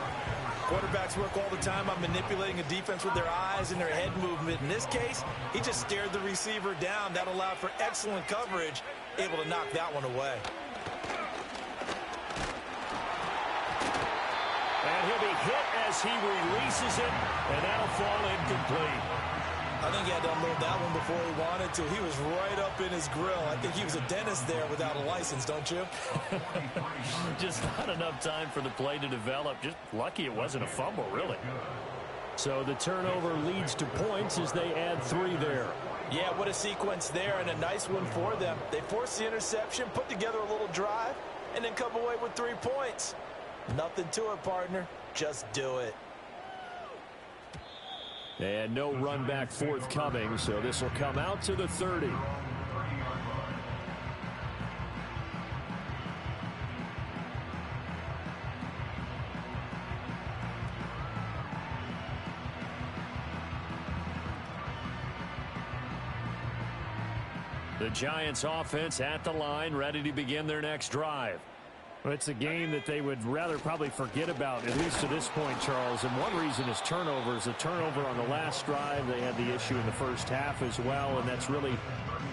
Quarterbacks work all the time on manipulating a defense with their eyes and their head movement. In this case, he just stared the receiver down. That allowed for excellent coverage, able to knock that one away. And he'll be hit as he releases it, and that'll fall incomplete. I think he had to unload that one before he wanted to. He was right up in his grill. I think he was a dentist there without a license, don't you? Just not enough time for the play to develop. Just lucky it wasn't a fumble, really. So the turnover leads to points as they add 3 there. Yeah, what a sequence there, and a nice one for them. They forced the interception, put together a little drive, and then come away with 3 points. Nothing to it, partner. Just do it. And no run back forthcoming, so this will come out to the 30. The Giants offense at the line, ready to begin their next drive. Well, it's a game that they would rather probably forget about, at least to this point, Charles. And one reason is turnovers. A turnover on the last drive. They had the issue in the first half as well, and that's really,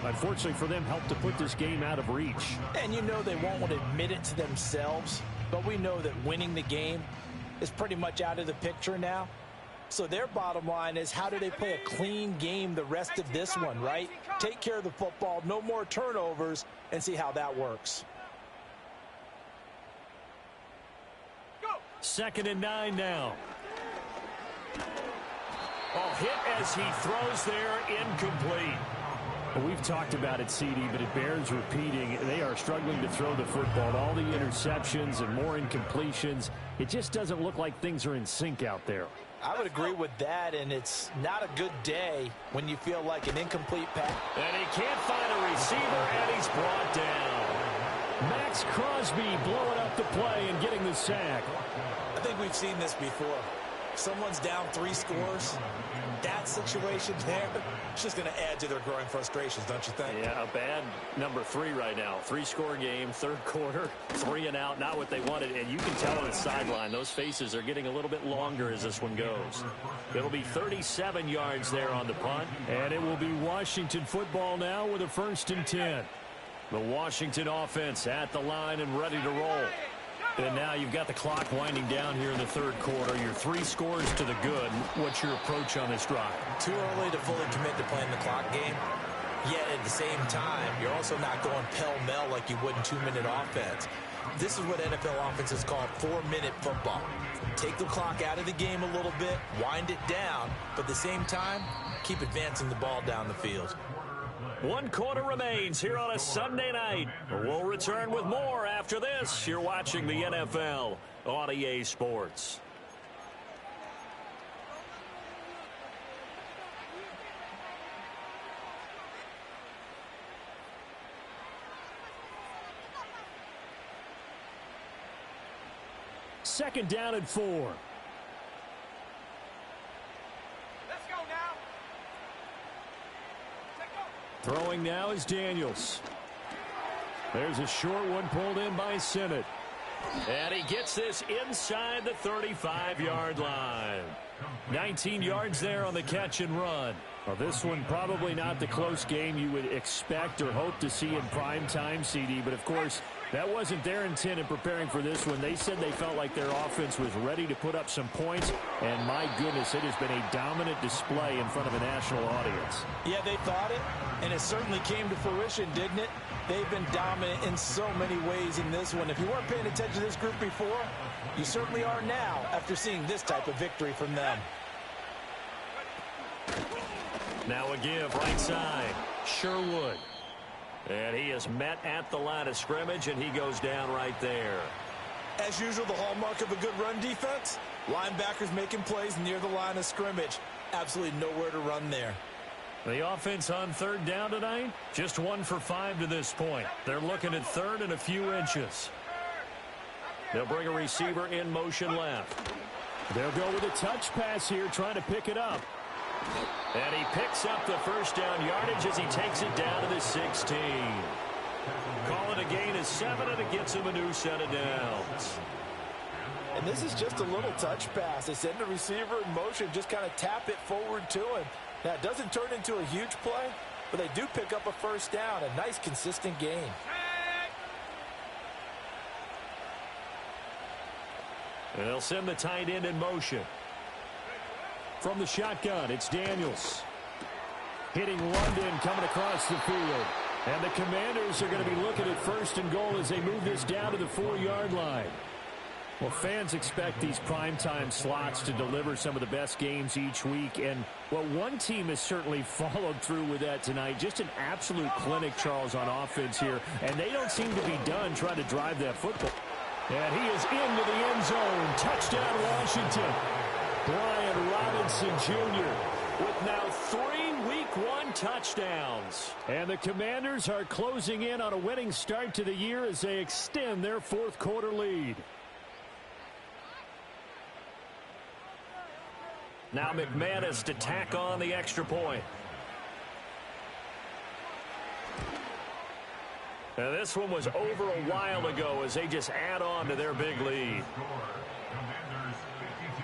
unfortunately for them, helped to put this game out of reach. And you know they won't want to admit it to themselves, but we know that winning the game is pretty much out of the picture now. So their bottom line is, how do they play a clean game the rest of this one, right? Take care of the football, no more turnovers, and see how that works. 2nd and 9 now. Oh, hit as he throws there, incomplete. Well, we've talked about it, CD, but it bears repeating. They are struggling to throw the football. All the interceptions and more incompletions. It just doesn't look like things are in sync out there. I would agree with that, and it's not a good day when you feel like an incomplete pass. And he can't find a receiver, and he's brought down. Max Crosby blowing up the play and getting the sack. I think we've seen this before. If someone's down 3 scores, that situation there, it's just going to add to their growing frustrations, don't you think? Yeah, a bad number 3 right now. 3-score game, 3rd quarter, 3 and out, not what they wanted. And you can tell on the sideline, those faces are getting a little bit longer as this one goes. It'll be 37 yards there on the punt. And it will be Washington football now with a 1st and 10. The Washington offense at the line and ready to roll. And now you've got the clock winding down here in the 3rd quarter. Your 3 scores to the good. What's your approach on this drive? Too early to fully commit to playing the clock game. Yet at the same time, you're also not going pell-mell like you would in 2-minute offense. This is what NFL offenses call 4-minute football. Take the clock out of the game a little bit, wind it down, but at the same time, keep advancing the ball down the field. 1 quarter remains here on a Sunday night. We'll return with more after this. You're watching the NFL on EA Sports. Second down and 4. Let's go now. Throwing now is Daniels. There's a short one pulled in by Sinnott. And he gets this inside the 35-yard line. 19 yards there on the catch and run. Well, this one probably not the close game you would expect or hope to see in prime time, CD. But, of course, that wasn't their intent in preparing for this one. They said they felt like their offense was ready to put up some points. And, my goodness, it has been a dominant display in front of a national audience. Yeah, they thought it, and it certainly came to fruition, didn't it? They've been dominant in so many ways in this one. If you weren't paying attention to this group before, you certainly are now after seeing this type of victory from them. Now a give right side. Sherwood. And he is met at the line of scrimmage, and he goes down right there. As usual, the hallmark of a good run defense, linebackers making plays near the line of scrimmage. Absolutely nowhere to run there. The offense on 3rd down tonight, just 1 for 5 to this point. They're looking at 3rd and a few inches. They'll bring a receiver in motion left. They'll go with a touch pass here, trying to pick it up. And he picks up the 1st down yardage as he takes it down to the 16. Call it a gain of 7, and it gets him a new set of downs. And this is just a little touch pass. They send the receiver in motion, just kind of tap it forward to him. Now, it doesn't turn into a huge play, but they do pick up a 1st down, a nice, consistent gain. And they'll send the tight end in motion. From the shotgun, it's Daniels. Hitting London, coming across the field. And the Commanders are going to be looking at 1st and goal as they move this down to the 4-yard line. Well, fans expect these primetime slots to deliver some of the best games each week. And, well, one team has certainly followed through with that tonight. Just an absolute clinic, Charles, on offense here. And they don't seem to be done trying to drive that football. And he is into the end zone. Touchdown, Washington. Brian Robinson Jr. with now 3 Week 1 touchdowns. And the Commanders are closing in on a winning start to the year as they extend their 4th quarter lead. Now McManus to tack on the extra point. And this one was over a while ago as they just add on to their big lead. Commanders 52,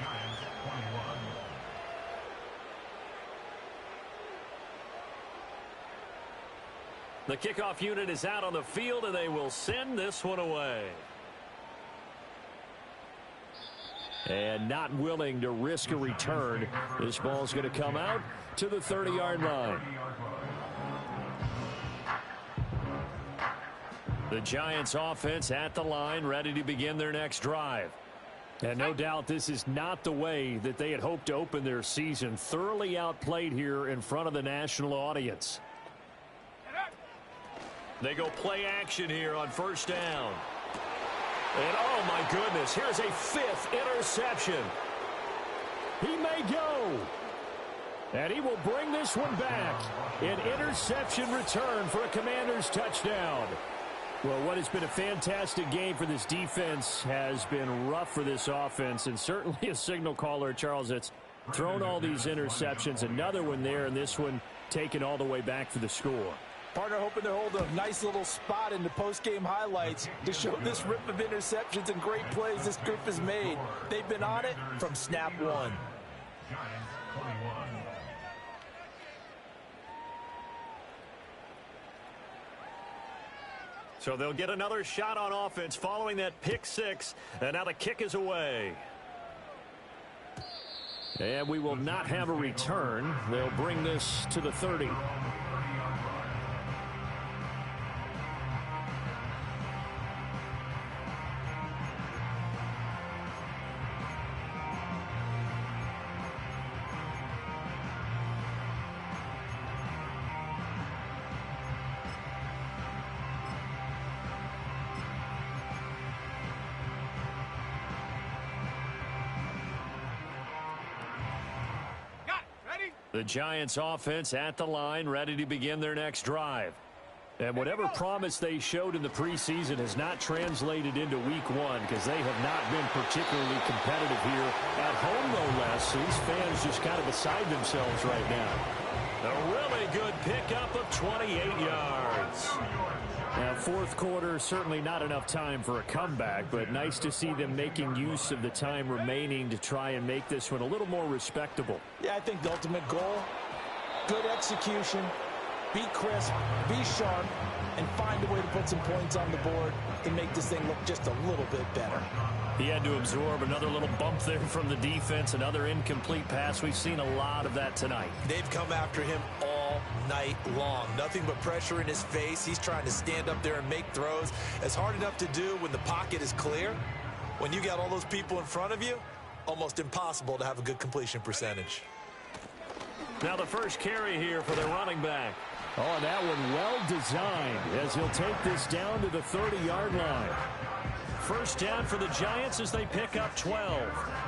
Giants 21. The kickoff unit is out on the field, and they will send this one away. And not willing to risk a return. This ball's going to come out to the 30-yard line. The Giants offense at the line, ready to begin their next drive. And no doubt this is not the way that they had hoped to open their season. Thoroughly outplayed here in front of the national audience. They go play action here on first down. And oh my goodness, here's a 5th interception. He may go. And he will bring this one back. An interception return for a Commanders touchdown. Well, what has been a fantastic game for this defense has been rough for this offense, and certainly a signal caller, Charles, that's thrown all these interceptions. Another one there, and this one taken all the way back for the score. Partner hoping to hold a nice little spot in the post-game highlights to show this rip of interceptions and great plays this group has made. They've been on it from snap one. Giants 21. So they'll get another shot on offense following that pick six, and now the kick is away. And we will not have a return. They'll bring this to the 30. The Giants offense at the line, ready to begin their next drive. And whatever promise they showed in the preseason has not translated into week one because they have not been particularly competitive here at home, no less. These fans just kind of beside themselves right now. A really good pickup of 28 yards. Now, fourth quarter, certainly not enough time for a comeback, but nice to see them making use of the time remaining to try and make this one a little more respectable. Yeah, I think the ultimate goal, good execution, be crisp, be sharp, and find a way to put some points on the board to make this thing look just a little bit better. He had to absorb another little bump there from the defense, another incomplete pass. We've seen a lot of that tonight. They've come after him all night long. Nothing but pressure in his face. He's trying to stand up there and make throws. It's hard enough to do when the pocket is clear. When you got all those people in front of you, almost impossible to have a good completion percentage. Now the first carry here for their running back. Oh, and that one well designed as he'll take this down to the 30-yard line. First down for the Giants as they pick up 12.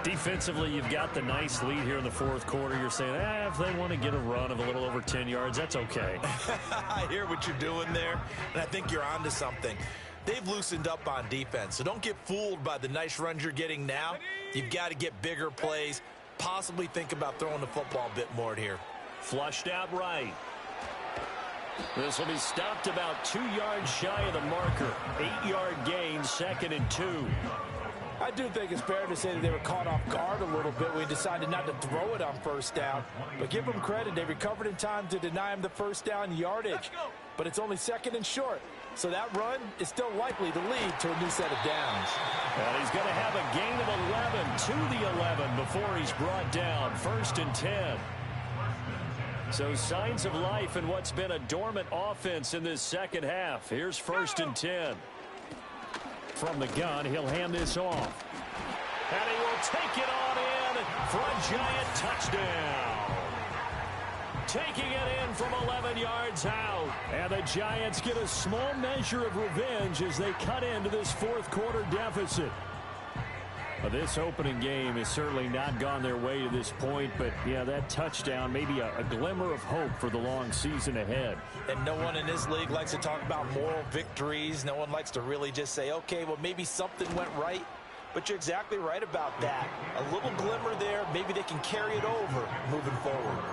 Defensively, you've got the nice lead here in the fourth quarter. You're saying, if they want to get a run of a little over 10 yards, that's okay. I hear what you're doing there, and I think you're onto something. They've loosened up on defense, so don't get fooled by the nice runs you're getting now. You've got to get bigger plays, possibly think about throwing the football a bit more here. Flushed out right. This will be stopped about 2 yards shy of the marker. 8-yard gain, 2nd and 2. I do think it's fair to say that they were caught off guard a little bit when we decided not to throw it on first down. But give them credit. They recovered in time to deny him the first down yardage. But it's only 2nd and short. So that run is still likely to lead to a new set of downs. And he's going to have a gain of 11 to the 11 before he's brought down. 1st and 10. So signs of life in what's been a dormant offense in this second half. Here's 1st and 10. From the gun, he'll hand this off. And he will take it on in for a Giant touchdown. Taking it in from 11 yards out. And the Giants get a small measure of revenge as they cut into this fourth quarter deficit. This opening game has certainly not gone their way to this point, but yeah, that touchdown, maybe a glimmer of hope for the long season ahead. And no one in this league likes to talk about moral victories. No one likes to really just say, okay, well, maybe something went right. But you're exactly right about that. A little glimmer there. Maybe they can carry it over moving forward.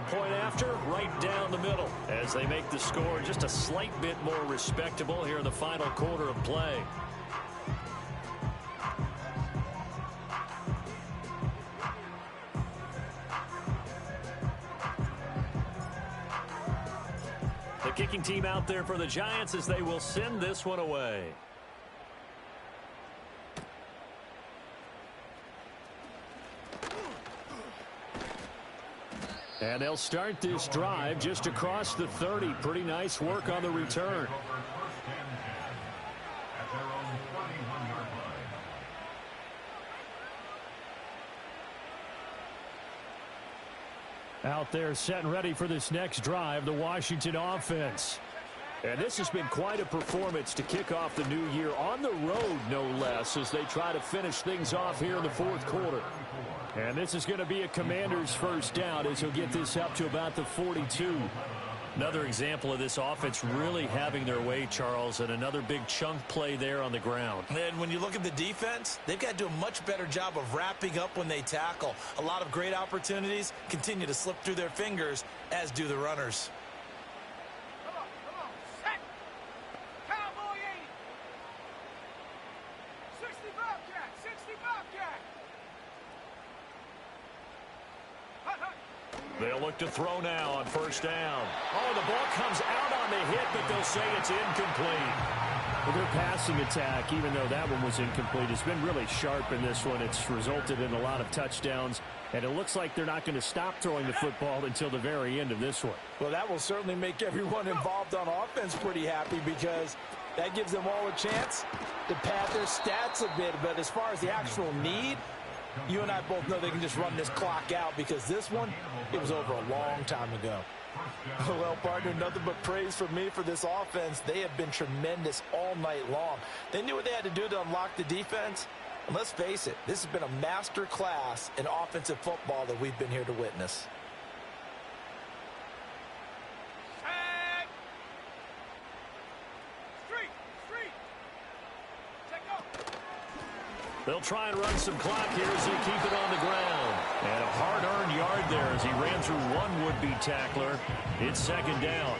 point after, right down the middle, as they make the score just a slight bit more respectable here in the final quarter of play. The kicking team out there for the Giants as they will send this one away. And they'll start this drive just across the 30. Pretty nice work on the return. Out there set and ready for this next drive, the Washington offense. And this has been quite a performance to kick off the new year on the road, no less, as they try to finish things off here in the fourth quarter. And this is going to be a Commanders first down as he'll get this up to about the 42. Another example of this offense really having their way, Charles, and another big chunk play there on the ground. And when you look at the defense, they've got to do a much better job of wrapping up when they tackle. A lot of great opportunities continue to slip through their fingers, as do the runners. Come on, set. Cowboy 80. 60 Bobcat, 60 Bobcat. Hut, hut. They'll look to throw now on first down. Oh, the ball comes out on the hit, but they'll say it's incomplete. Well, their passing attack, even though that one was incomplete, has been really sharp in this one. It's resulted in a lot of touchdowns, and it looks like they're not going to stop throwing the football until the very end of this one. Well, that will certainly make everyone involved on offense pretty happy because that gives them all a chance to pad their stats a bit. But as far as the actual need, you and I both know they can just run this clock out because this one, it was over a long time ago. Well, partner, nothing but praise from me for this offense. They have been tremendous all night long. They knew what they had to do to unlock the defense. And let's face it, this has been a master class in offensive football that we've been here to witness. Set. Street. Check up. They'll try and run some clock here as they keep it on the ground. And a hard-earned yard there as he ran through one would-be tackler. It's second down.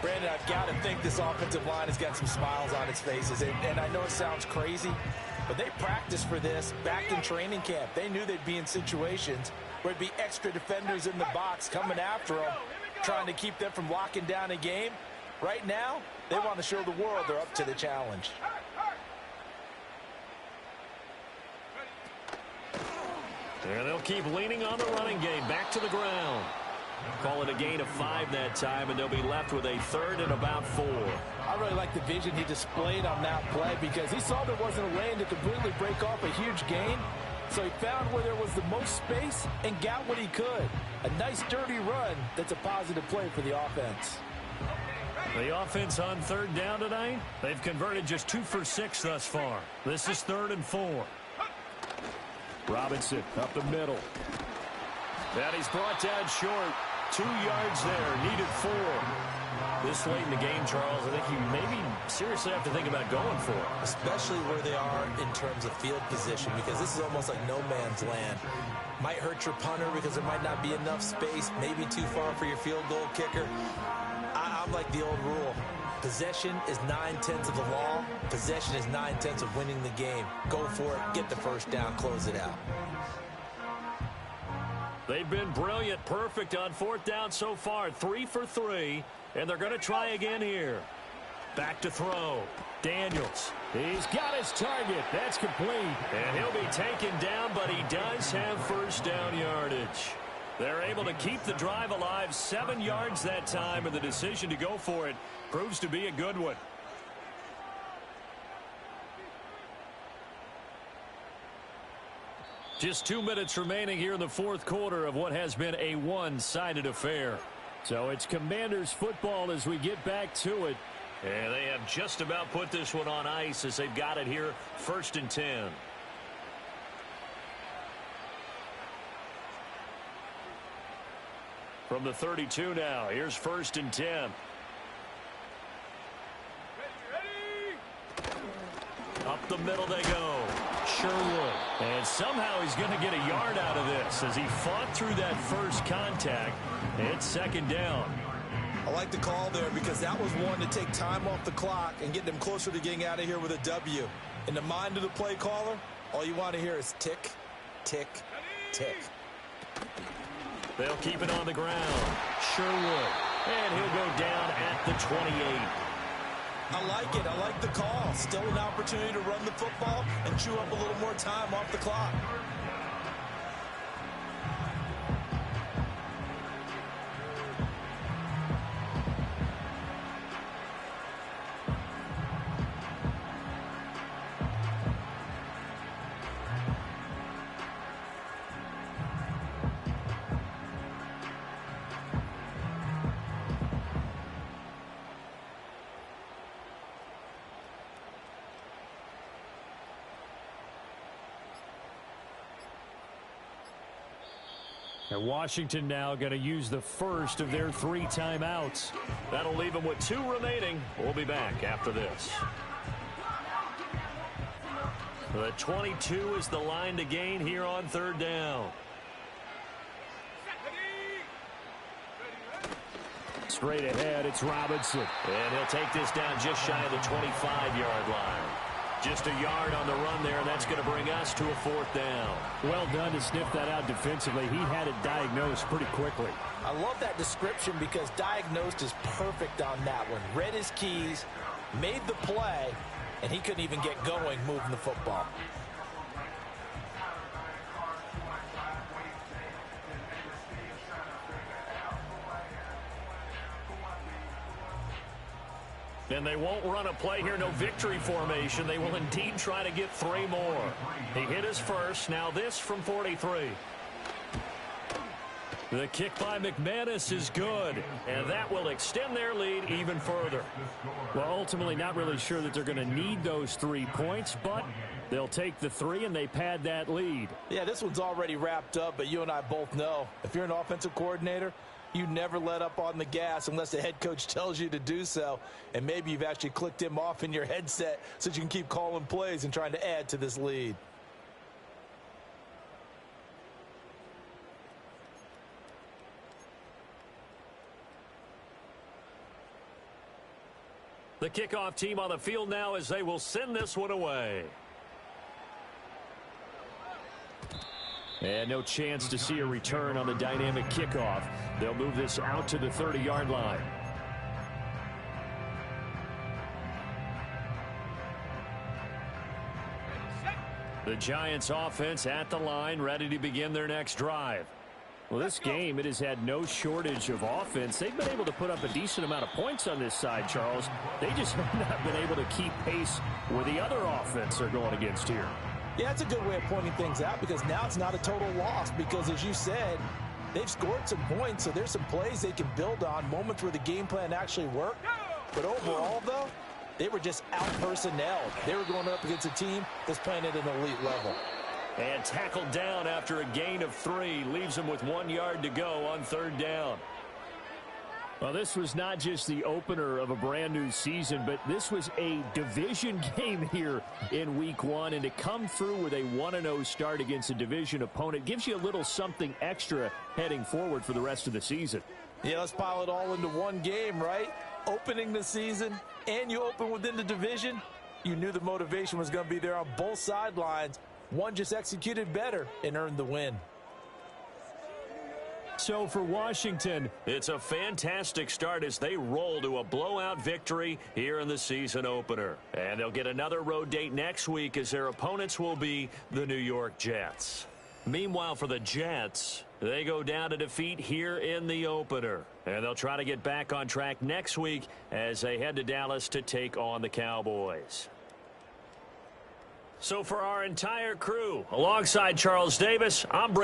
Brandon, I've got to think this offensive line has got some smiles on its faces. And I know it sounds crazy, but they practiced for this back in training camp. They knew they'd be in situations where it'd be extra defenders in the box coming after them, trying to keep them from locking down a game. Right now, they want to show the world they're up to the challenge. And they'll keep leaning on the running game. Back to the ground. Call it a gain of 5 that time, and they'll be left with a third and about 4. I really like the vision he displayed on that play because he saw there wasn't a lane to completely break off a huge gain. So he found where there was the most space and got what he could. A nice, dirty run that's a positive play for the offense. The offense on third down tonight, they've converted just 2 for 6 thus far. This is 3rd and 4. Robinson up the middle. And he's brought down short. 2 yards there. Needed 4. This late in the game, Charles, I think you maybe seriously have to think about going for it. Especially where they are in terms of field position, because this is almost like no man's land. Might hurt your punter because there might not be enough space, maybe too far for your field goal kicker. I'm like the old rule. Possession is 9/10 of the law. Possession is 9/10 of winning the game. Go for it. Get the first down. Close it out. They've been brilliant. Perfect on 4th down so far. 3 for 3. And they're going to try again here. Back to throw. Daniels. He's got his target. That's complete. And he'll be taken down, but he does have first down yardage. They're able to keep the drive alive. 7 yards that time, and the decision to go for it proves to be a good one. Just 2 minutes remaining here in the fourth quarter of what has been a one-sided affair. So it's Commanders football as we get back to it. And they have just about put this one on ice as they've got it here, 1st and 10. From the 32 now, here's 1st and 10. Ready. Up the middle they go. sure would. And somehow he's going to get a yard out of this as he fought through that first contact. It's second down. I like the call there because that was one to take time off the clock and get them closer to getting out of here with a W. In the mind of the play caller, all you want to hear is tick, tick, tick. They'll keep it on the ground. Sure would. And he'll go down at the 28. I like it. I like the call. Still an opportunity to run the football and chew up a little more time off the clock. And Washington now going to use the first of their 3 timeouts. That'll leave them with 2 remaining. We'll be back after this. The 22 is the line to gain here on 3rd down. Straight ahead, it's Robinson. And he'll take this down just shy of the 25-yard line. Just a yard on the run there, and that's going to bring us to a 4th down. Well done to sniff that out defensively. He had it diagnosed pretty quickly. I love that description because diagnosed is perfect on that one. Read his keys, made the play, and he couldn't even get going moving the football. And they won't run a play here, no victory formation. They will indeed try to get 3 more. He hit his first. Now this from 43. The kick by McManus is good, and that will extend their lead even further. Well, ultimately not really sure that they're going to need those 3 points, but they'll take the 3 and they pad that lead. Yeah, this one's already wrapped up, but you and I both know if you're an offensive coordinator, you never let up on the gas unless the head coach tells you to do so. And maybe you've actually clicked him off in your headset so that you can keep calling plays and trying to add to this lead. The kickoff team on the field now as they will send this one away. And no chance to see a return on the dynamic kickoff. They'll move this out to the 30-yard line. The Giants offense at the line, ready to begin their next drive. Well, this game, it has had no shortage of offense. They've been able to put up a decent amount of points on this side, Charles. They just have not been able to keep pace with the other offense they're going against here. Yeah, it's a good way of pointing things out because now it's not a total loss because, as you said, they've scored some points, so there's some plays they can build on, moments where the game plan actually worked. But overall, though, they were just out-personnelled. They were going up against a team that's playing at an elite level. And tackled down after a gain of 3. Leaves them with 1 yard to go on 3rd down. Well, this was not just the opener of a brand new season, but this was a division game here in week 1. And to come through with a 1-0 start against a division opponent gives you a little something extra heading forward for the rest of the season. Yeah, let's pile it all into one game, right? Opening the season, and you open within the division. You knew the motivation was going to be there on both sidelines. One just executed better and earned the win. So for Washington, it's a fantastic start as they roll to a blowout victory here in the season opener. And they'll get another road date next week as their opponents will be the New York Jets. Meanwhile, for the Jets, they go down to defeat here in the opener. And they'll try to get back on track next week as they head to Dallas to take on the Cowboys. So for our entire crew, alongside Charles Davis, I'm Brady.